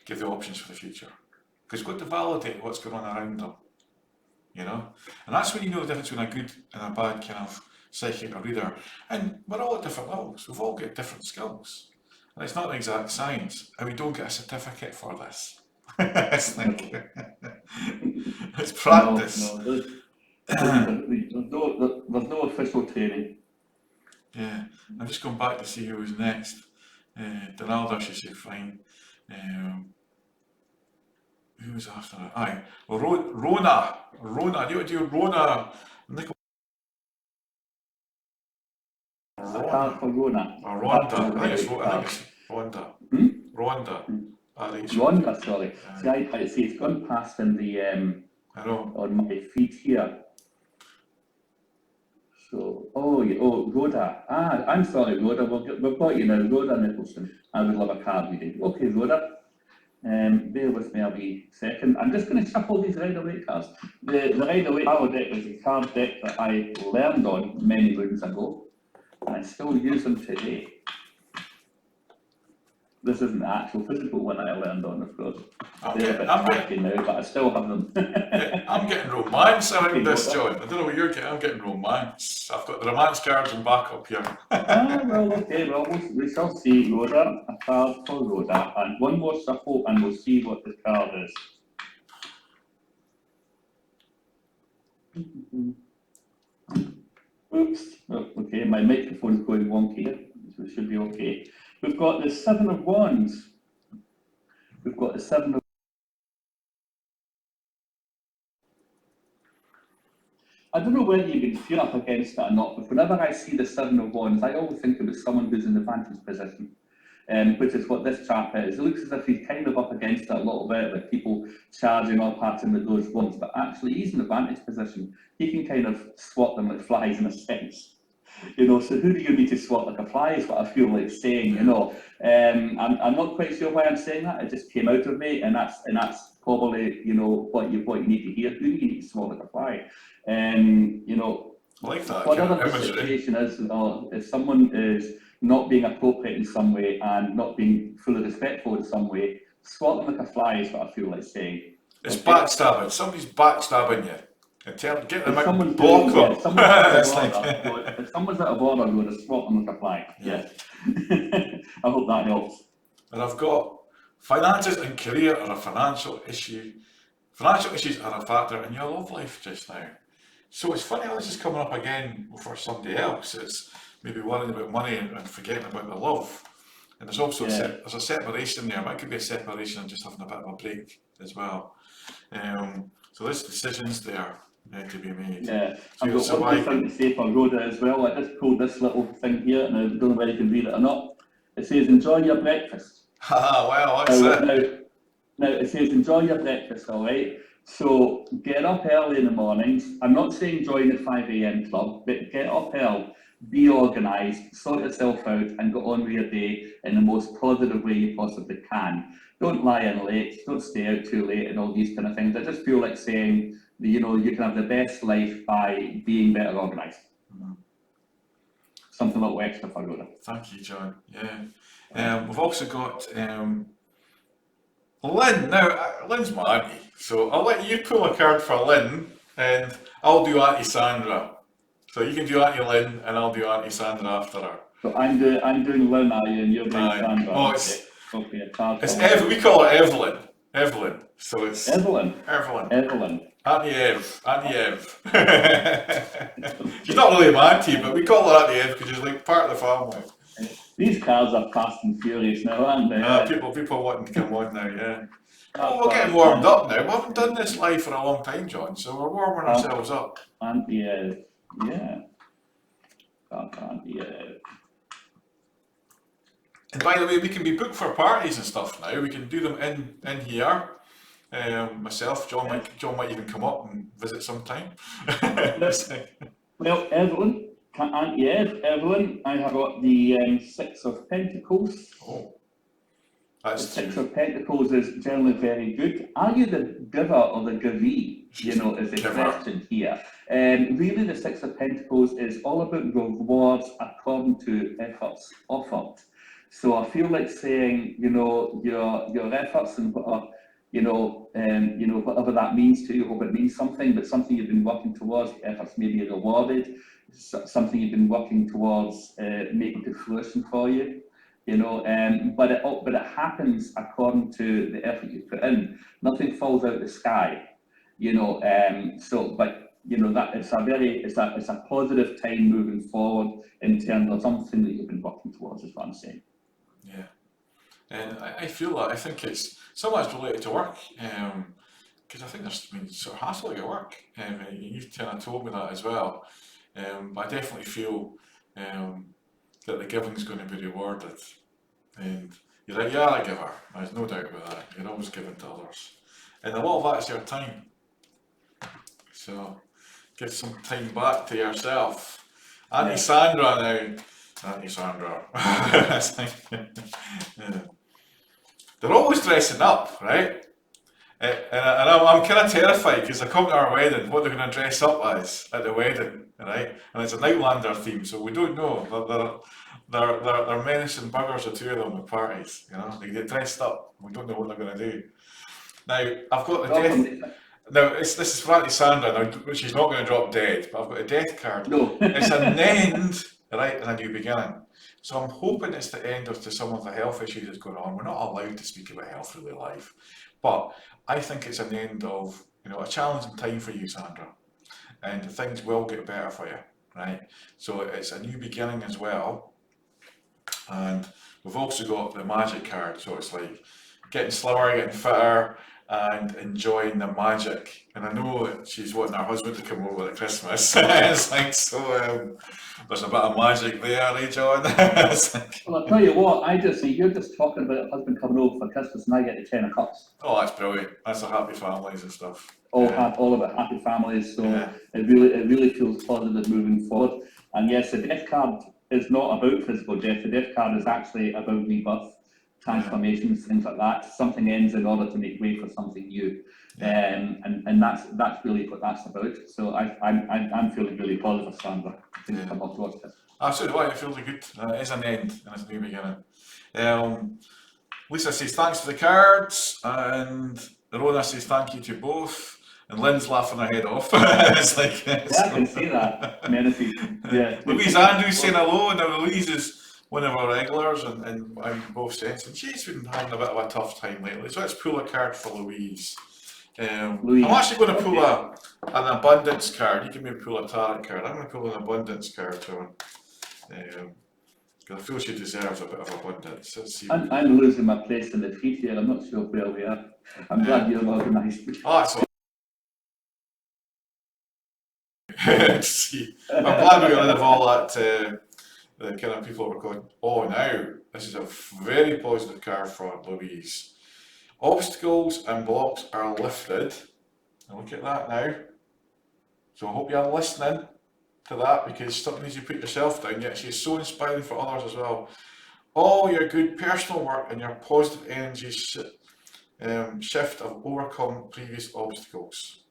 give the options for the future. Because you've got to validate what's going on around them, And that's when you know the difference between a good and a bad kind of psychic or reader. And we're all at different levels. We've all got different skills. And it's not an exact science. And we don't get a certificate for this. It's like, it's practice. No, there's no official training. Yeah, I'm just going back to see who was next. Donalda, she said fine. Who was after that? Aye, well, Rona, do you want to do Rona Nickel. A card for Rona. Or Rhonda. That's I think it's card. Rhonda. Hmm? Rhonda. Rhonda, sorry. See, I see it's gone past in the I know. on my feed here. So, Rhoda. Ah, I'm sorry, Rhoda. We've got you now, Rhoda Nicholson. I would love a card reading. Okay, Rhoda. Bear with me a wee second. I'm just going to shuffle these Rider-Waite cards. The Rider-Waite Power deck is a card deck that I learned on many moons ago, and I still use them today. This isn't the actual physical one I learned on, of course. They're a bit tacky now, but I still have them. Yeah, I'm getting romance around this, John. I don't know what you're getting. I'm getting romance. I've got the romance cards in backup here. Well, okay, well, we shall see. Rhoda, a card for Rhoda, and one more shuffle, and we'll see what the card is. Oops. Oh, okay, my microphone's going wonky here, so it should be okay. We've got the Seven of Wands. We've got the Seven of... I don't know whether you can feel up against that or not, but whenever I see the Seven of Wands, I always think about someone who's in the vantage position, which is what this chap is. It looks as if he's kind of up against it a little bit, with people charging up at him with those wands, but actually he's in the vantage position. He can kind of swat them like flies in a sense. So who do you need to swat like a fly is what I feel like saying, I'm not quite sure why I'm saying that, it just came out of me, and that's probably, what you need to hear. Who do you need to swat like a fly? I like that. Whatever the situation is, if someone is not being appropriate in some way and not being fully respectful in some way, swat them like a fly is what I feel like saying. It's backstabbing. Somebody's backstabbing you. Get them out and block them. If someone's at a border, I'm going to swat them like a fly. Yeah. I hope that helps. And I've got finances and career are a financial issue. Financial issues are a factor in your love life just now. So it's funny how this is coming up again for somebody else. It's maybe worrying about money and forgetting about the love. And there's also there's a separation there. It could be a separation and just having a bit of a break as well. So there's decisions there to be made. Yeah, I've got one thing to say for Rhoda as well. I just pulled this little thing here, and I don't know whether you can read it or not. It says, enjoy your breakfast. Well, that's it. Now, it says, enjoy your breakfast, all right? So get up early in the mornings. I'm not saying join the 5 a.m. club, but get up early, be organised, sort yourself out, and go on with your day in the most positive way you possibly can. Don't lie in late, don't stay out too late, and all these kind of things. I just feel like saying, you can have the best life by being better organised. Mm-hmm. Something a little extra for Rhoda. Thank you, John. Yeah. We've also got Lynn. Now, Lynn's my auntie, so I'll let you pull a card for Lynn, and I'll do Auntie Sandra. So you can do Auntie Lynn, and I'll do Auntie Sandra after her. So I'm doing Lynn, are you, and you're doing Sandra. Oh, it's we call her Evelyn. Evelyn. So it's Evelyn. Auntie Ev. She's not really my auntie, but we call her Auntie Ev because she's like part of the family. These cards are fast and furious now, aren't they? People wanting to come on now, yeah. We're getting warmed up now. We haven't done this live for a long time, John, so we're warming ourselves up. Auntie Ev, yeah. Auntie Ev. And by the way, we can be booked for parties and stuff now. We can do them in here. Myself, John might even come up and visit sometime. Well, Evelyn, Auntie Evelyn, I have got the Six of Pentacles. Oh, the Six of Pentacles is generally very good. Are you the giver or the givee? Is the question here. Really, the Six of Pentacles is all about rewards according to efforts offered. So I feel like saying, your efforts and whatever that means to you, hope it means something, but something you've been working towards, the efforts may be rewarded, something you've been working towards making to fruition for you, but it happens according to the effort you put in. Nothing falls out of the sky, that it's a positive time moving forward in terms of something that you've been working towards, is what I'm saying. Yeah, and I feel that. I think it's so much related to work. because I think there's been sort of hassling at work. You've kind of told me that as well. But I definitely feel that the giving's going to be rewarded. And you're like, yeah, a giver. There's no doubt about that. You're always giving to others. And a lot of that's your time. So give some time back to yourself. Auntie Yeah. Sandra now. Auntie Sandra. It's like, yeah. They're always dressing up, right? And I'm kind of terrified because they come to our wedding, what they're going to dress up as at the wedding, right? And it's an Outlander theme, so we don't know. They're menacing buggers, the two of them at parties, you know? They get dressed up, we don't know what they're going to do. Now, I've got the death. Now, this is for Auntie Sandra, now, she's not going to drop dead, but I've got a death card. No. It's an end, right, and a new beginning. So I'm hoping it's the end to some of the health issues that's going on. We're not allowed to speak about health really live, but I think it's an end of, you know, a challenging time for you, Sandra, and things will get better for you, right? So it's a new beginning as well, and we've also got the magic card. So it's like getting slower, getting fitter, and enjoying the magic. And I know that she's wanting her husband to come over at Christmas. It's like, so there's a bit of magic there, eh, John? It's like, Well, I'll tell you what, you're just talking about a husband coming over for Christmas and I get the 10 of cups. oh, that's brilliant. That's the happy families and stuff. All about happy families, so Yeah. it really feels positive moving forward. And yes, the death card is not about physical death. The death card is actually about rebirth, transformations, things like that. Something ends in order to make way for something new. And that's really what that's about. So I'm feeling really positive, Sandra. I think I'm off towards this. Absolutely, right, it feels good. It is an end and it's a new beginning. Lisa says thanks for the cards, and Rona says thank you to both. And Lynn's laughing her head off. It's like, Yeah, I can see that. Menacing. Yeah. Louise Andrews saying hello. Now Louise is one of our regulars, and both sense, and she's been having a bit of a tough time lately. So let's pull a card for Louise. Louise. I'm actually going to pull an abundance card. You can maybe pull a tarot card. I'm going to pull an abundance card to her. Because I feel she deserves a bit of abundance. Let's see. I'm losing my place in the feed here. I'm not sure where we are. I'm glad you're organised. Oh, that's all. See, I'm glad we got rid of all that, the kind of people were going, oh, now, this is a very positive card for Louise. Obstacles and blocks are lifted. Now look at that now. So I hope you're listening to that, because sometimes you put yourself down, yet she's so inspiring for others as well. All your good personal work and your positive energy shift have overcome previous obstacles,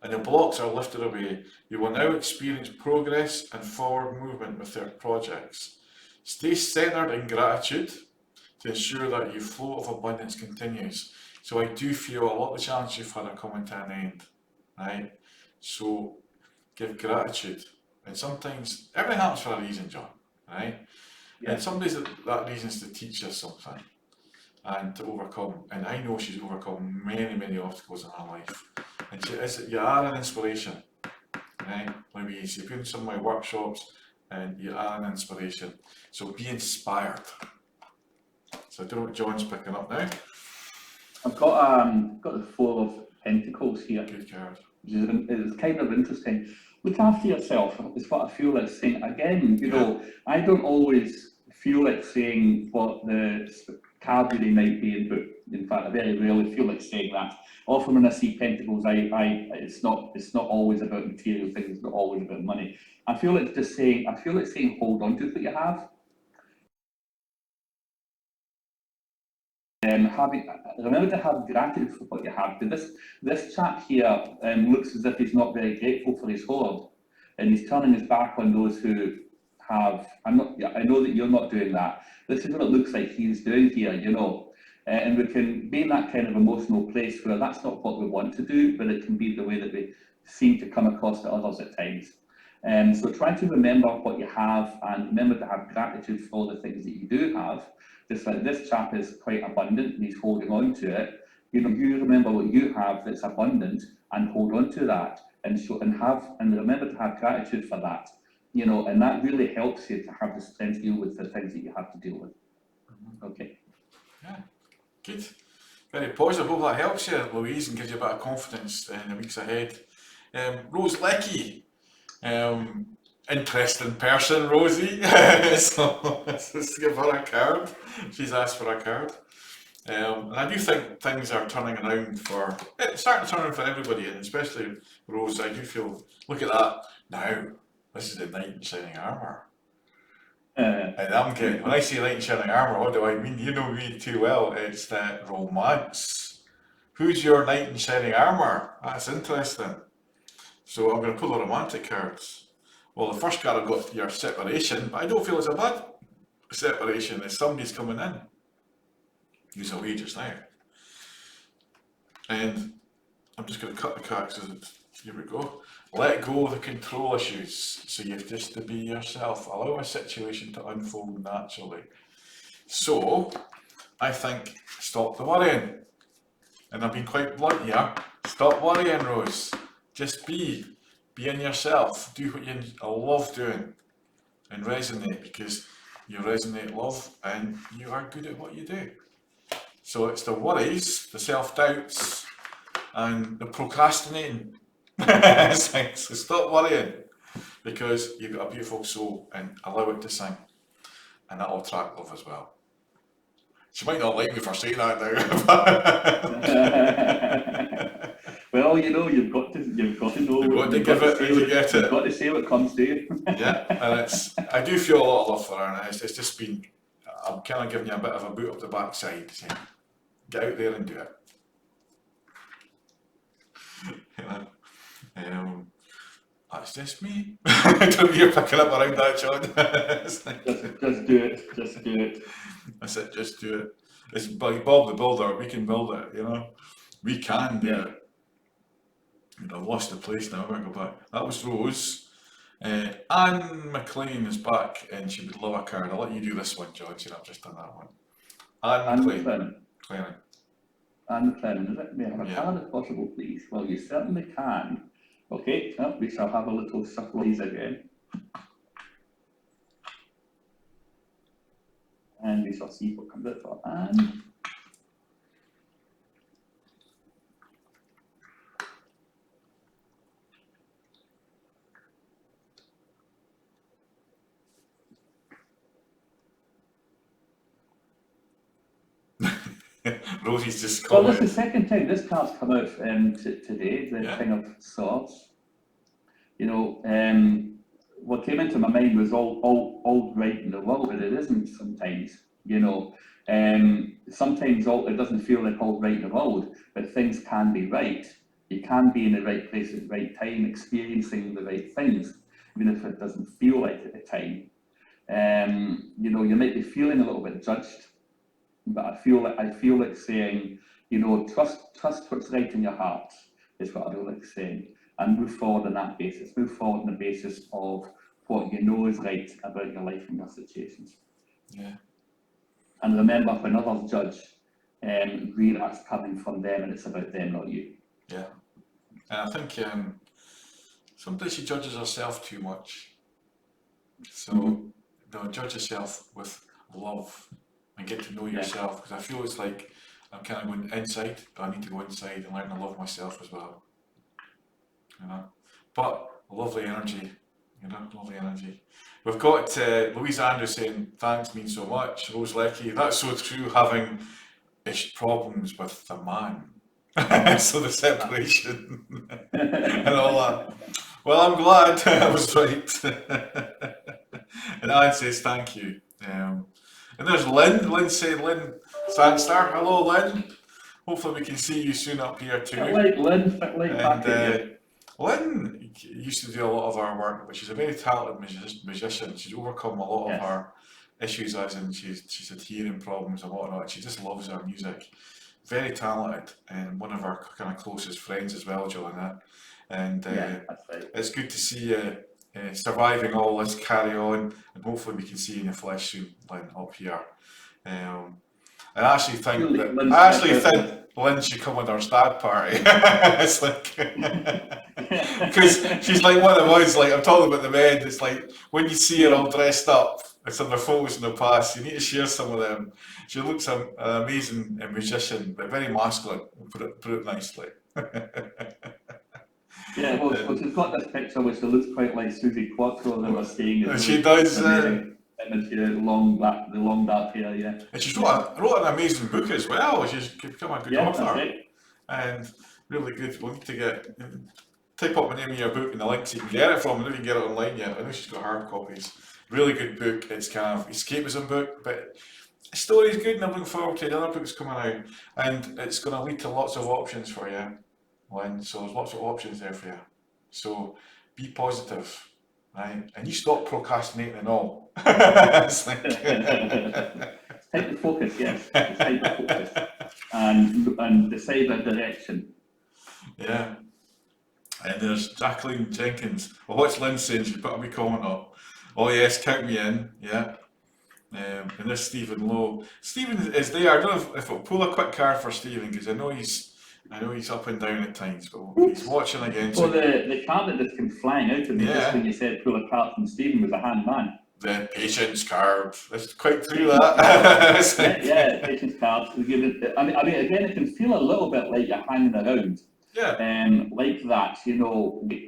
and the blocks are lifted away. You will now experience progress and forward movement with your projects. Stay centered in gratitude to ensure that your flow of abundance continues. So I do feel a lot of the challenges you've had are coming to an end, right? So give gratitude. And sometimes everything happens for a reason, John, right? Yeah. And sometimes that reason is to teach us something and to overcome. And I know she's overcome many, many obstacles in her life. And you are an inspiration, right? Louise, you've been in some of my workshops and you are an inspiration. So be inspired. So I don't know what John's picking up now. I've got the Four of Pentacles here. Good card. It's kind of interesting. Look after yourself is what I feel like saying. Again, you know, I don't always feel like saying what the card reading might be, but in fact, I very rarely feel like saying that. Often when I see pentacles, it's not always about material things. It's not always about money. I feel like saying hold on to what you have. Remember to have gratitude for what you have. This chap here looks as if he's not very grateful for his hoard, and he's turning his back on those who have. I know that you're not doing that. This is what it looks like he's doing here, you know. And we can be in that kind of emotional place where that's not what we want to do, but it can be the way that we seem to come across to others at times. So try to remember what you have, and remember to have gratitude for all the things that you do have. Just like this chap is quite abundant and he's holding on to it. You know, you remember what you have that's abundant and hold on to that, and remember to have gratitude for that. You know, and that really helps you to have the strength to deal with the things that you have to deal with. Okay. Yeah, good. Very positive. Hope that helps you, Louise, and gives you a bit of confidence in the weeks ahead. Rose Lecky. Interesting person, Rosie. So let's just give her a card. She's asked for a card. And I do think things are turning around it's starting to turn around for everybody, and especially Rose. I do feel, look at that. Now, this is the knight in shining armour. And I'm getting, when I say knight in shining armour, what do I mean? You know me too well. It's that romance. Who's your knight in shining armour? That's interesting. So I'm going to pull the romantic cards. Well, the first card I've got your separation, but I don't feel it's a bad separation. It's somebody's coming in. Who's away just now. And I'm just going to cut the cards. Here we go. Let go of the control issues. So you have just to be yourself. Allow a situation to unfold naturally. So I think stop the worrying. And I've been quite blunt here. Stop worrying, Rose. Just be in yourself. Do what you love doing and resonate, because you resonate love and you are good at what you do. So it's the worries, the self-doubts and the procrastinating. So stop worrying, because you've got a beautiful soul, and allow it to sing, and that'll attract love as well. She might not like me for saying that now. Well, you've got to know. You've got to give it and to get it. You've got to say what comes to you. Yeah, and I do feel a lot of love for her, and it's just been, I'm kind of giving you a bit of a boot up the backside, saying, get out there and do it. That's just me. You're picking up around that, John. Just do it. Just do it. That's it. Just do it. It's like Bob the Builder. We can build it. We can do it. I've lost the place now. I might go back. That was Rose. Anne McLean is back, and she would love a card. I'll let you do this one, John. I've just done that one. Anne McLean. Anne McLean, is it? May I have a card if possible, please? Well, you certainly can. Okay, well, we shall have a little shuffle these again. And we shall see what comes out for Anne. Rosie's just Well, this is the second time this card's come out today, the King of Swords. What came into my mind was all right in the world, but it isn't sometimes. Sometimes it doesn't feel like all right in the world, but things can be right. You can be in the right place at the right time, experiencing the right things, even if it doesn't feel like it at the time. You might be feeling a little bit judged, but I feel like saying, trust what's right in your heart is what I feel like saying, and move forward on that basis. Move forward on the basis of what you know is right about your life and your situations. Yeah. And remember, when others judge, really that's coming from them, and it's about them, not you. Yeah. And I think sometimes she judges herself too much. So judge yourself with love and get to know yourself, because I feel it's like I'm kind of going inside, but I need to go inside and learn to love myself as well. But lovely energy, lovely energy. We've got Louise Andrews saying, thanks, means so much. Rose Lecky, that's so true, having problems with the man. So the separation and all that. Well, I'm glad I was right. And Anne says, thank you. And there's Lynn. Lynn Sandstar. Hello, Lynn. Hopefully we can see you soon up here too. I like Lynn. Back here. Lynn used to do a lot of our work, but she's a very talented musician. She's overcome a lot of her issues, as in she's had hearing problems and whatnot. She just loves her music. Very talented, and one of our kind of closest friends as well, Joanna. And that's right. It's good to see you surviving all this carry on, and hopefully we can see you in the flesh soon, Lynn, up here. And I actually think Lynn should come with our stag party. It's like, because she's like one of us, like I'm talking about the men, it's like when you see her all dressed up, some of the photos in the past. You need to share some of them. She looks an amazing musician, but very masculine. Put it nicely. Yeah, well, she's got this picture which looks quite like Susie Quattro that was saying. She does. The long dark hair, yeah. And she wrote an amazing book as well. She's become a good author. And really good. We'll need to type up the name of your book and the links you can get it from. I don't know if you can get it online yet. I know she's got hard copies. Really good book. It's kind of escapism book, but the story's good, and I'm looking forward to the other books coming out. And it's going to lead to lots of options for you, Lynn. So there's lots of options there for you. So be positive, right? And you stop procrastinating and all. It's like Take the focus, yes. Take the focus. And decide a direction. Yeah. And there's Jacqueline Jenkins. Well, what's Lynn saying? She put a wee comment up. Oh yes, count me in. Yeah. And there's Stephen Lowe. Stephen is there. I don't know if I'll pull a quick card for Stephen, because I know he's up and down at times, but he's watching again. So the card that just came flying out of me just when you said pull a card from Stephen was a handman. The patience card. Let's quite through that. yeah, patience card. I mean, again, it can feel a little bit like you're hanging around. Yeah. Like that,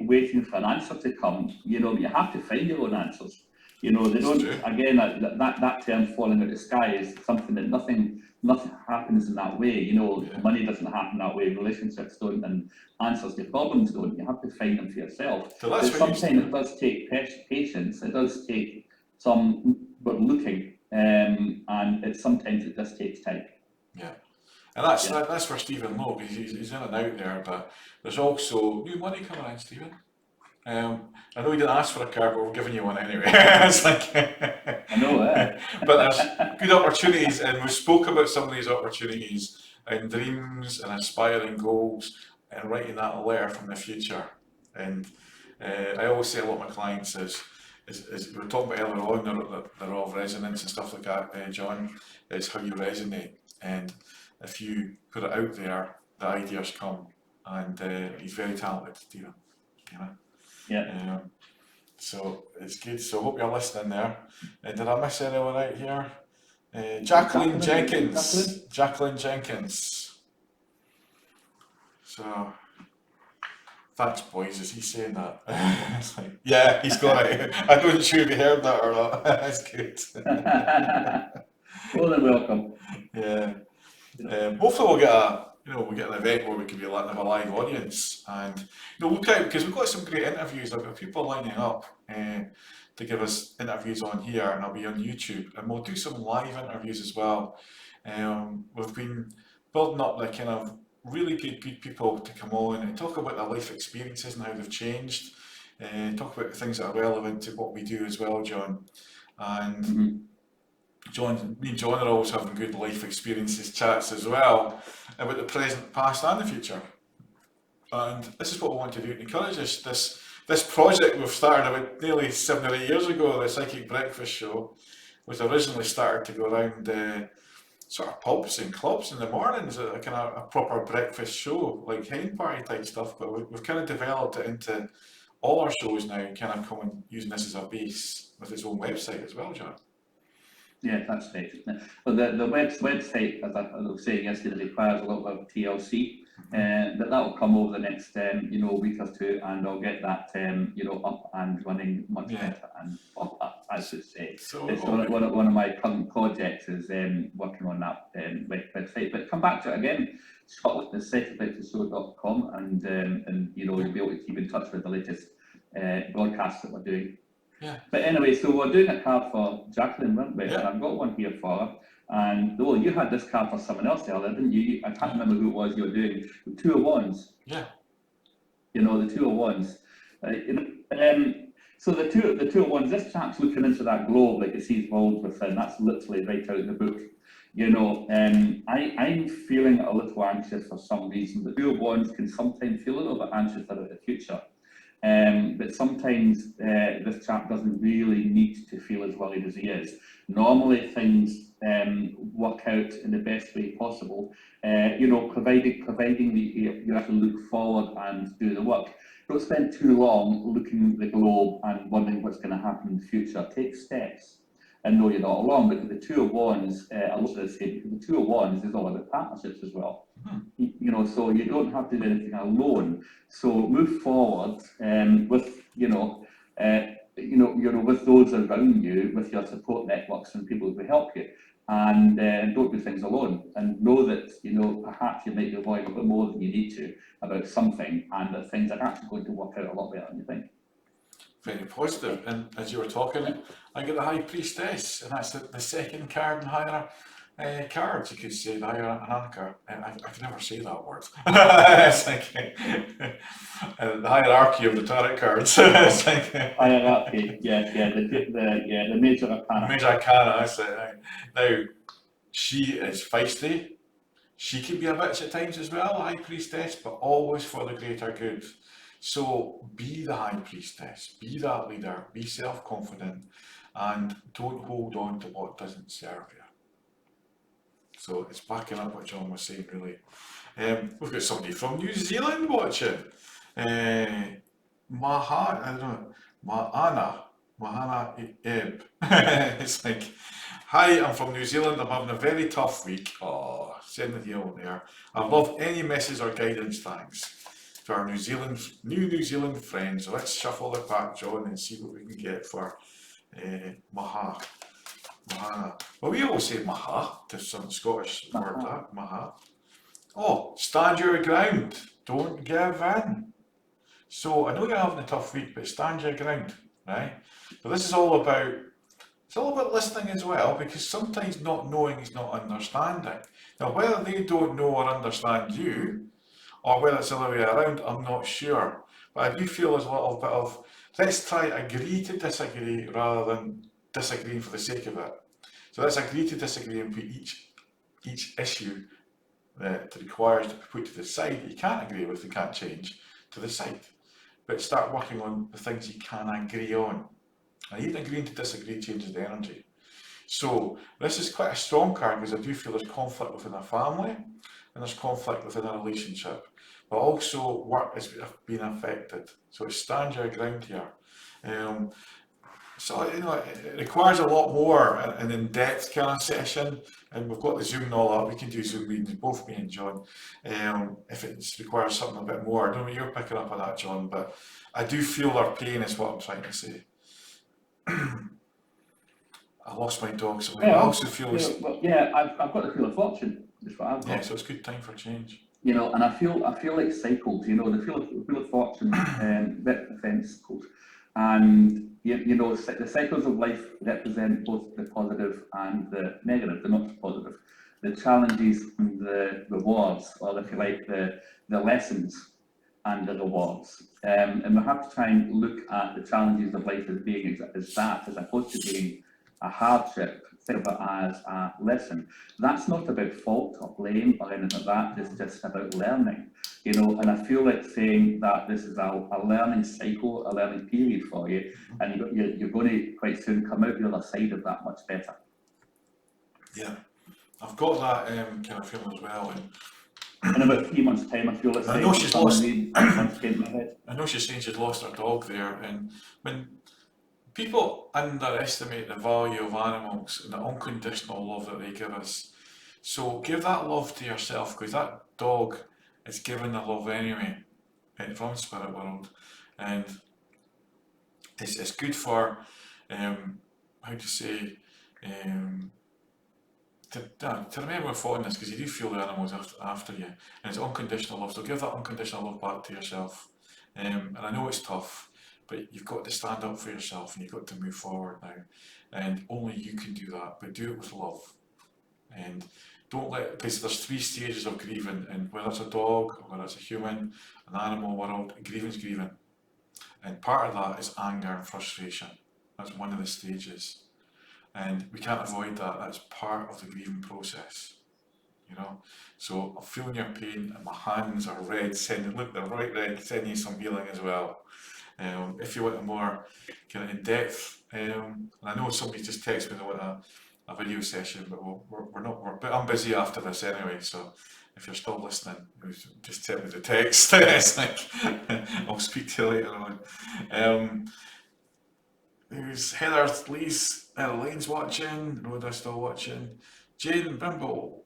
waiting for an answer to come. You have to find your own answers. They don't. True. Again, that term "falling out of the sky" is something that nothing happens in that way. Money doesn't happen that way. Relationships don't, and answers to problems don't. You have to find them for yourself. So but sometimes it does take patience. It does take some looking, and sometimes it just takes time. Yeah. And that's for Stephen Lowe, because he's in and out there, but there's also new money coming in, Stephen. I know you didn't ask for a card, but we're giving you one anyway. It's like I know that. But there's good opportunities, and we spoke about some of these opportunities and dreams and aspiring goals and writing that letter from the future. And I always say a lot of my clients is we were talking about earlier on, they're all resonance and stuff like that, John, is how you resonate. And if you put it out there, the ideas come, and he's very talented, Stephen. Yeah. So it's good. So I hope you're listening there. Did I miss anyone out here? Jacqueline Jenkins. Jacqueline Jenkins. So thanks, boys. Is he saying that? It's like, yeah, he's got it. I'm not sure if you heard that or not. That's good. More than welcome. Yeah. Hopefully we'll get an event where we can have a live audience, and look out, because we've got some great interviews. I've got people lining up to give us interviews on here, and I'll be on YouTube, and we'll do some live interviews as well. We've been building up the kind of really good people to come on and talk about their life experiences and how they've changed, talk about the things that are relevant to what we do as well, John. And me and John are always having good life experiences chats as well about the present, past and the future. And this is what we want to do to encourage us. This project we've started about nearly 7 or 8 years ago, the Psychic Breakfast Show, was originally started to go around sort of pubs and clubs in the mornings, a kind of a proper breakfast show, like hen party type stuff, but we've kind of developed it into all our shows now, kind of coming using this as a base with its own website as well, John. Yeah, that's right. Well, the website, as I was saying yesterday, requires a lot of TLC, but that will come over the next week or two, and I'll get that up and running much better and up, I should say. So it's one of my current projects is working on that website. But come back to it again, Scotland, the untitled.com, and you'll be able to keep in touch with the latest broadcasts that we're doing. Yeah. But anyway, so we're doing a card for Jacqueline, weren't we? Yeah. And I've got one here for her. And you had this card for someone else earlier, didn't you? I can't remember who it was you were doing. The Two of Wands. Yeah. The Two of Wands. So the two of Wands, this chap's looking into that globe like it sees worlds within. That's literally right out of the book. I'm feeling a little anxious for some reason. The Two of Wands can sometimes feel a little bit anxious about the future. But sometimes this chap doesn't really need to feel as worried as he is. Normally things work out in the best way possible, providing you have to look forward and do the work. Don't spend too long looking at the globe and wondering what's going to happen in the future. Take steps and know you're not alone, because the two of wands, I love this here, because the two of wands is all about partnerships as well. You know, so you don't have to do anything alone. So move forward with, with those around you, with your support networks and people who help you, and don't do things alone. And know that, perhaps you might be avoiding a bit more than you need to about something, and that things are actually going to work out a lot better than you think. Very positive. And as you were talking, I get the High Priestess, and that's the second card in higher cards, you could say, the higher anchor. I can never say that word. It's like the hierarchy of the tarot cards. It's like Hierarchy, the major arcana. Major arcana, that's it. Now, she is feisty. She can be a bitch at times as well, the High Priestess, but always for the greater good. So be the High Priestess, be that leader, be self-confident, and don't hold on to what doesn't serve you. So it's backing up what John was saying, really. We've got somebody from New Zealand watching. Mahana Eb. It's like, hi, I'm from New Zealand. I'm having a very tough week. Oh, sending the on there. I love any message or guidance, thanks. To our New Zealand friends. So let's shuffle the pack, John, and see what we can get for Mahana. Well, we always say Maha to some Scottish word, that Maha. Oh, stand your ground. Don't give in. So I know you're having a tough week, but stand your ground, right? So this is all about, it's all about listening as well, because sometimes not knowing is not understanding. Now, whether they don't know or understand you, or whether it's the other way around, I'm not sure. But I do feel there's a little bit of, let's try agree to disagree rather than disagreeing for the sake of it. So let's agree to disagree and put each issue that requires to be put to the side that you can't agree with, you can't change, to the side. But start working on the things you can agree on. And even agreeing to disagree changes the energy. So this is quite a strong card, because I do feel there's conflict within a family and there's conflict within a relationship, but also work is being affected. So it's stand your ground here. So it requires a lot more an in-depth kind of session, and we've got the Zoom and all that. We can do Zoom meetings, both me and John, if it requires something a bit more. I don't know what you're picking up on that, John, but I do feel their pain is what I'm trying to say. I lost my dog, so I also feel I've got the Wheel of Fortune. That's what I've got. Yeah, so it's a good time for change. And I feel like cycles. The Wheel of Fortune represents cycles, and the cycles of life represent both the positive and the negative, the not so positive, the challenges and the rewards, or if you like, the lessons and the rewards. And we have to try and look at the challenges of life as being as opposed to being a hardship. Think of it as a lesson. That's not about fault or blame or anything like that. It's just about learning. And I feel like saying that this is a learning cycle, a learning period for you, and you're going to quite soon come out the other side of that much better. Yeah, I've got that kind of feeling as well. In about 3 months' time, I feel like I know she's lost. I know she's saying she's lost her dog there, and when people underestimate the value of animals and the unconditional love that they give us, so give that love to yourself, because that dog is giving the love anyway from Spirit World, and it's good for to remember with fondness, because you do feel the animals after you, and it's unconditional love. So give that unconditional love back to yourself. And I know it's tough, but you've got to stand up for yourself, and you've got to move forward now. And only you can do that, but do it with love. And don't because there's 3 stages of grieving, and whether it's a dog, or whether it's a human, an animal world, grieving's grieving. And part of that is anger and frustration. That's one of the stages. And we can't avoid that. That's part of the grieving process, So I'm feeling your pain, and my hands are red. They're bright red, sending you some healing as well. If you want a more kind of in-depth, and I know somebody just texted me they want a video session, but I'm busy after this anyway. So if you're still listening, just tell me the text. It's like I'll speak to you later on. Who's Heather Lee's Lane's watching, Rhoda still watching. Jane Brimble,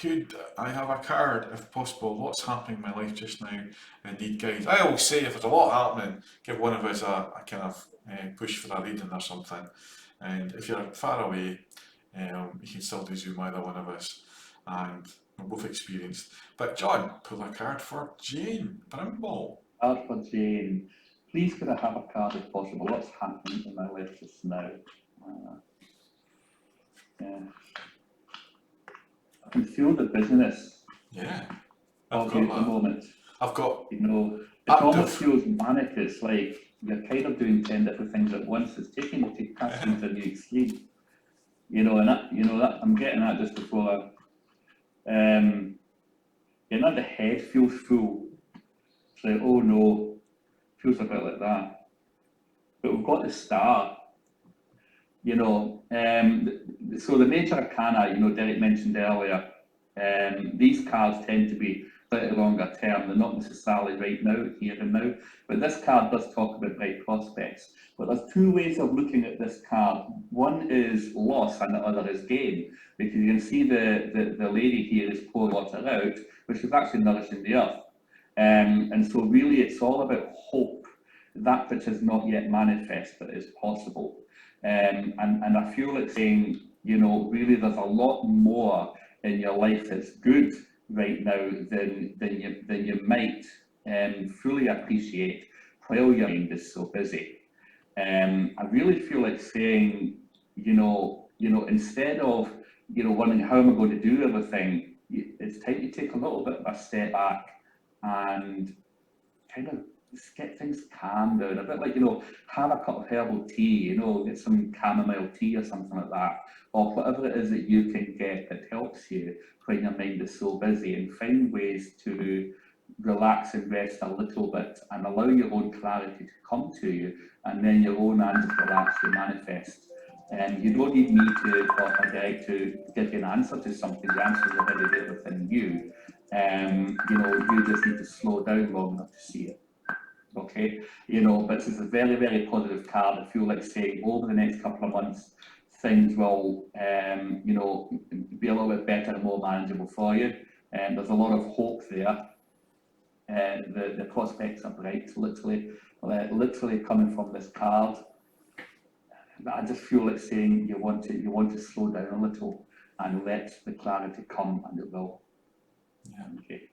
could I have a card if possible? What's happening in my life just now? I need guidance. I always say if there's a lot happening, give one of us a kind of push for a reading or something. And if you're far away, you can still do Zoom either one of us. And we're both experienced. But John, pull a card for Jane Brimble. Card for Jane. Please could I have a card if possible? What's happening in my life just now? Yeah. I can feel the busyness Yeah. of you at the moment. I've got. You know, it almost feels manic. It's like you're kind of doing 10 different things at once. It's taking you to catch into a new extreme. You know, and that I'm getting at just before. The head feels full. It's like, oh no, feels a bit like that. But we've got the star. So the major arcana, Derek mentioned earlier, these cards tend to be slightly longer term. They're not necessarily right now, here and now. But this card does talk about bright prospects. But there's two ways of looking at this card. One is loss and the other is gain. Because you can see the lady here is pouring water out, which is actually nourishing the earth. And so really it's all about hope, that which is not yet manifest but is possible. And I feel it's saying, really there's a lot more in your life that's good right now than you might fully appreciate while your mind is so busy. I really feel like saying, instead of wondering how am I going to do everything, it's time to take a little bit of a step back and kind of just get things calmed down a bit, like have a cup of herbal tea, get some chamomile tea or something like that, or whatever it is that you can get that helps you when your mind is so busy, and find ways to relax and rest a little bit and allow your own clarity to come to you, and then your own answers will actually manifest. You don't need me or Derek to give you an answer to something. The answer is already there within you. You just need to slow down long enough to see it. Okay, but this is a very, very positive card. I feel like saying over the next couple of months, things will, be a little bit better and more manageable for you. And there's a lot of hope there. The prospects are bright, literally coming from this card. But I just feel like saying you want to slow down a little and let the clarity come, and it will. Yeah. Okay.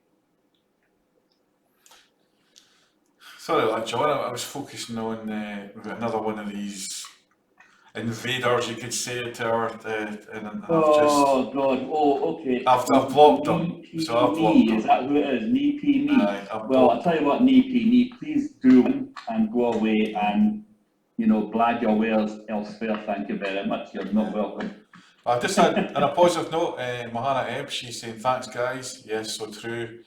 Sorry about that, John. I was focusing on another one of these invaders, you could say, to our. God. Oh, okay. I've blocked them. So I've blocked them. Is that who it is? Knee me. Well, I'll tell you what, knee, please do and go away and blad your wares elsewhere. Thank you very much. You're not welcome. I just had, on a positive note, Mahana Ebb, she's saying thanks guys. Yes, so true.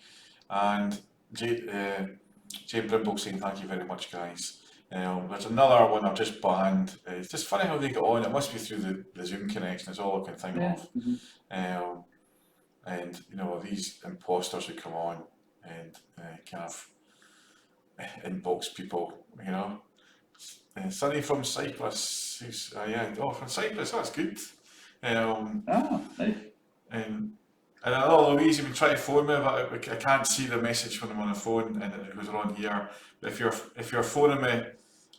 And Jane Brimble saying thank you very much guys. There's another one I've just banned. It's just funny how they get on. It must be through the Zoom connection, is all I can think of. Mm-hmm. And these imposters who come on and kind of inbox people, Sunny from Cyprus, who's from Cyprus, that's good. Nice. And I know Louise, you've been trying to phone me, but I can't see the message when I'm on the phone, and it goes on here. But if you're phoning me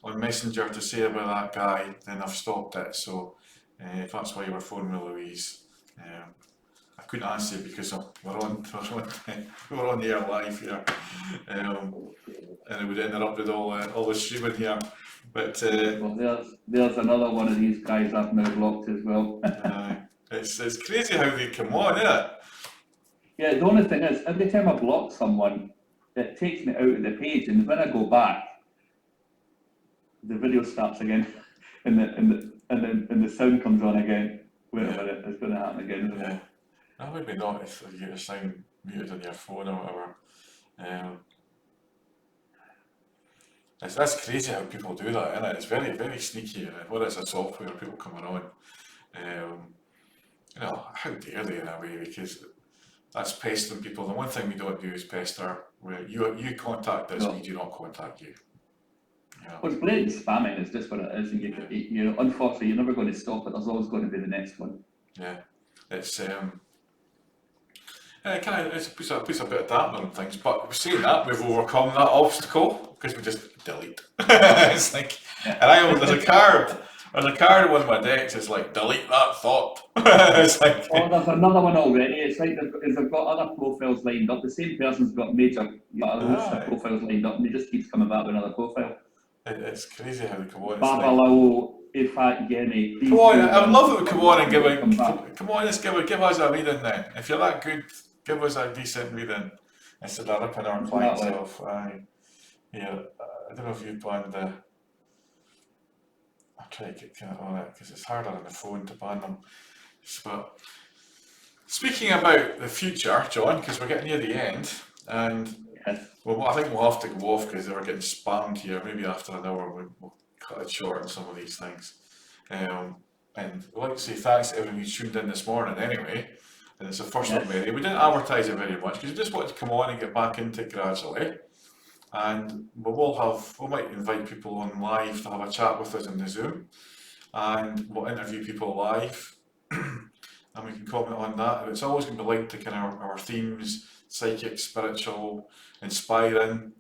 on Messenger to say about that guy, then I've stopped it. So if that's why you were phoning me, Louise, I couldn't answer because we're on the air live here, and it would interrupt all the streaming here. But there's another one of these guys I've now blocked as well. It's crazy how they come on, isn't it? Yeah, the only thing is, every time I block someone, it takes me out of the page, and when I go back, the video starts again, and the sound comes on again. Wait a minute, it's going to happen again, isn't it? That would be not if you get your sound muted on your phone or whatever. That's crazy how people do that, isn't it? It's very, very sneaky. What is a software, people coming on? How dare they in a way? Because that's pestering people. The one thing we don't do is pester. Where you contact us, we do not contact you. Yeah. What's great is spamming is just what it is, and you know, unfortunately, you're never going to stop it. There's always going to be the next one. Yeah, it's it puts a bit of dampener on things, but saying that, we've overcome that obstacle because we just delete. It's like, and there's a card on one of my decks. It's like delete that thought. It's like, oh, there's another one already. It's like they've got other profiles lined up. The same person's got major profiles lined up, and he just keeps coming back with another profile. It's crazy how they come on. Babalao, Ifat Yeni. Come on, I would love it. Come on and give us a reading then. If you're that good, give us a decent reading instead of ripping our clients off. Yeah, I don't know if you've banned the. I'll try to get kind of on it because it's harder on the phone to ban them. But speaking about the future, John, because we're getting near the end, and well, I think we'll have to go off because we're getting spammed here. Maybe after an hour we'll cut it short on some of these things. And I'd like to say thanks to everyone who tuned in this morning anyway. And it's the first one, Mary. We didn't advertise it very much because we just wanted to come on and get back into it gradually. And we might invite people on live to have a chat with us in the Zoom, and we'll interview people live, and we can comment on that. It's always going to be linked to kind of our themes: psychic, spiritual, inspiring.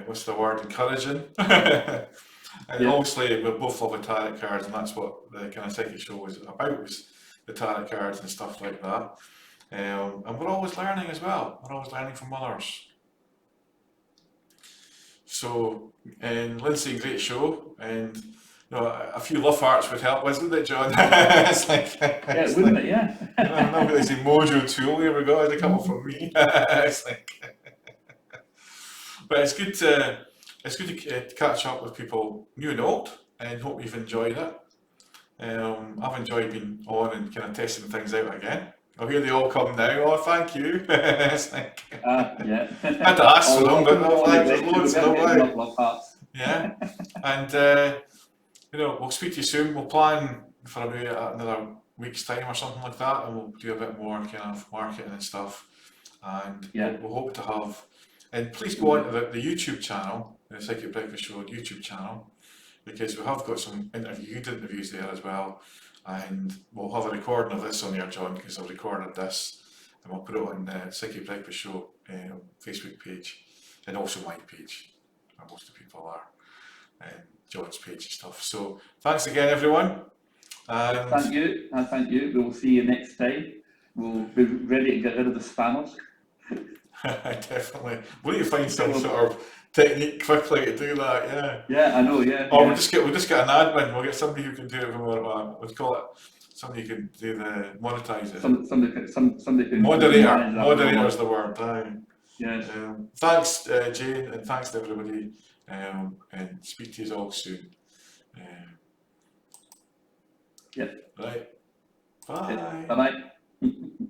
What's the word? Encouraging. And obviously, we both love the tarot cards, and that's what the kind of psychic show was about: was the tarot cards and stuff like that. And we're always learning as well. We're always learning from others. So, and Lindsay, great show, and you know, a few love hearts would help, wasn't it, John? It's like, wouldn't it? Yeah. I'm not really saying Mojo tool. Here we go. There's a couple from me. It's like, but it's good to catch up with people new and old, and hope you've enjoyed it. I've enjoyed being on and kind of testing things out again. Oh, here they all come now. Oh, thank you. It's like, yeah. I had to ask for them, but there's loads of them. Yeah, and you know, we'll speak to you soon. We'll plan for another week's time or something like that, and we'll do a bit more kind of marketing and stuff. And we'll hope to have. And please go on to the YouTube channel, the Psychic Breakfast Show YouTube channel, because we have got some interviews there as well. And we'll have a recording of this on there, John, because I've recorded this, and we'll put it on the Psychic Breakfast Show Facebook page, and also my page, where most of the people are, and John's page and stuff. So thanks again, everyone. And thank you, and thank you. We will see you next time. We'll be ready to get rid of the spammers. Definitely. We need to find some sort of technique quickly to do that. Yeah. Yeah, I know. Yeah. Or we'll just get an admin. We'll get somebody who can do it more. We'll call it somebody who can do the monetize it. Somebody can. Moderator is the word. Yes. Thanks, Jane, and thanks to everybody. And speak to you all soon. Yeah. Right. Bye. Bye. Bye.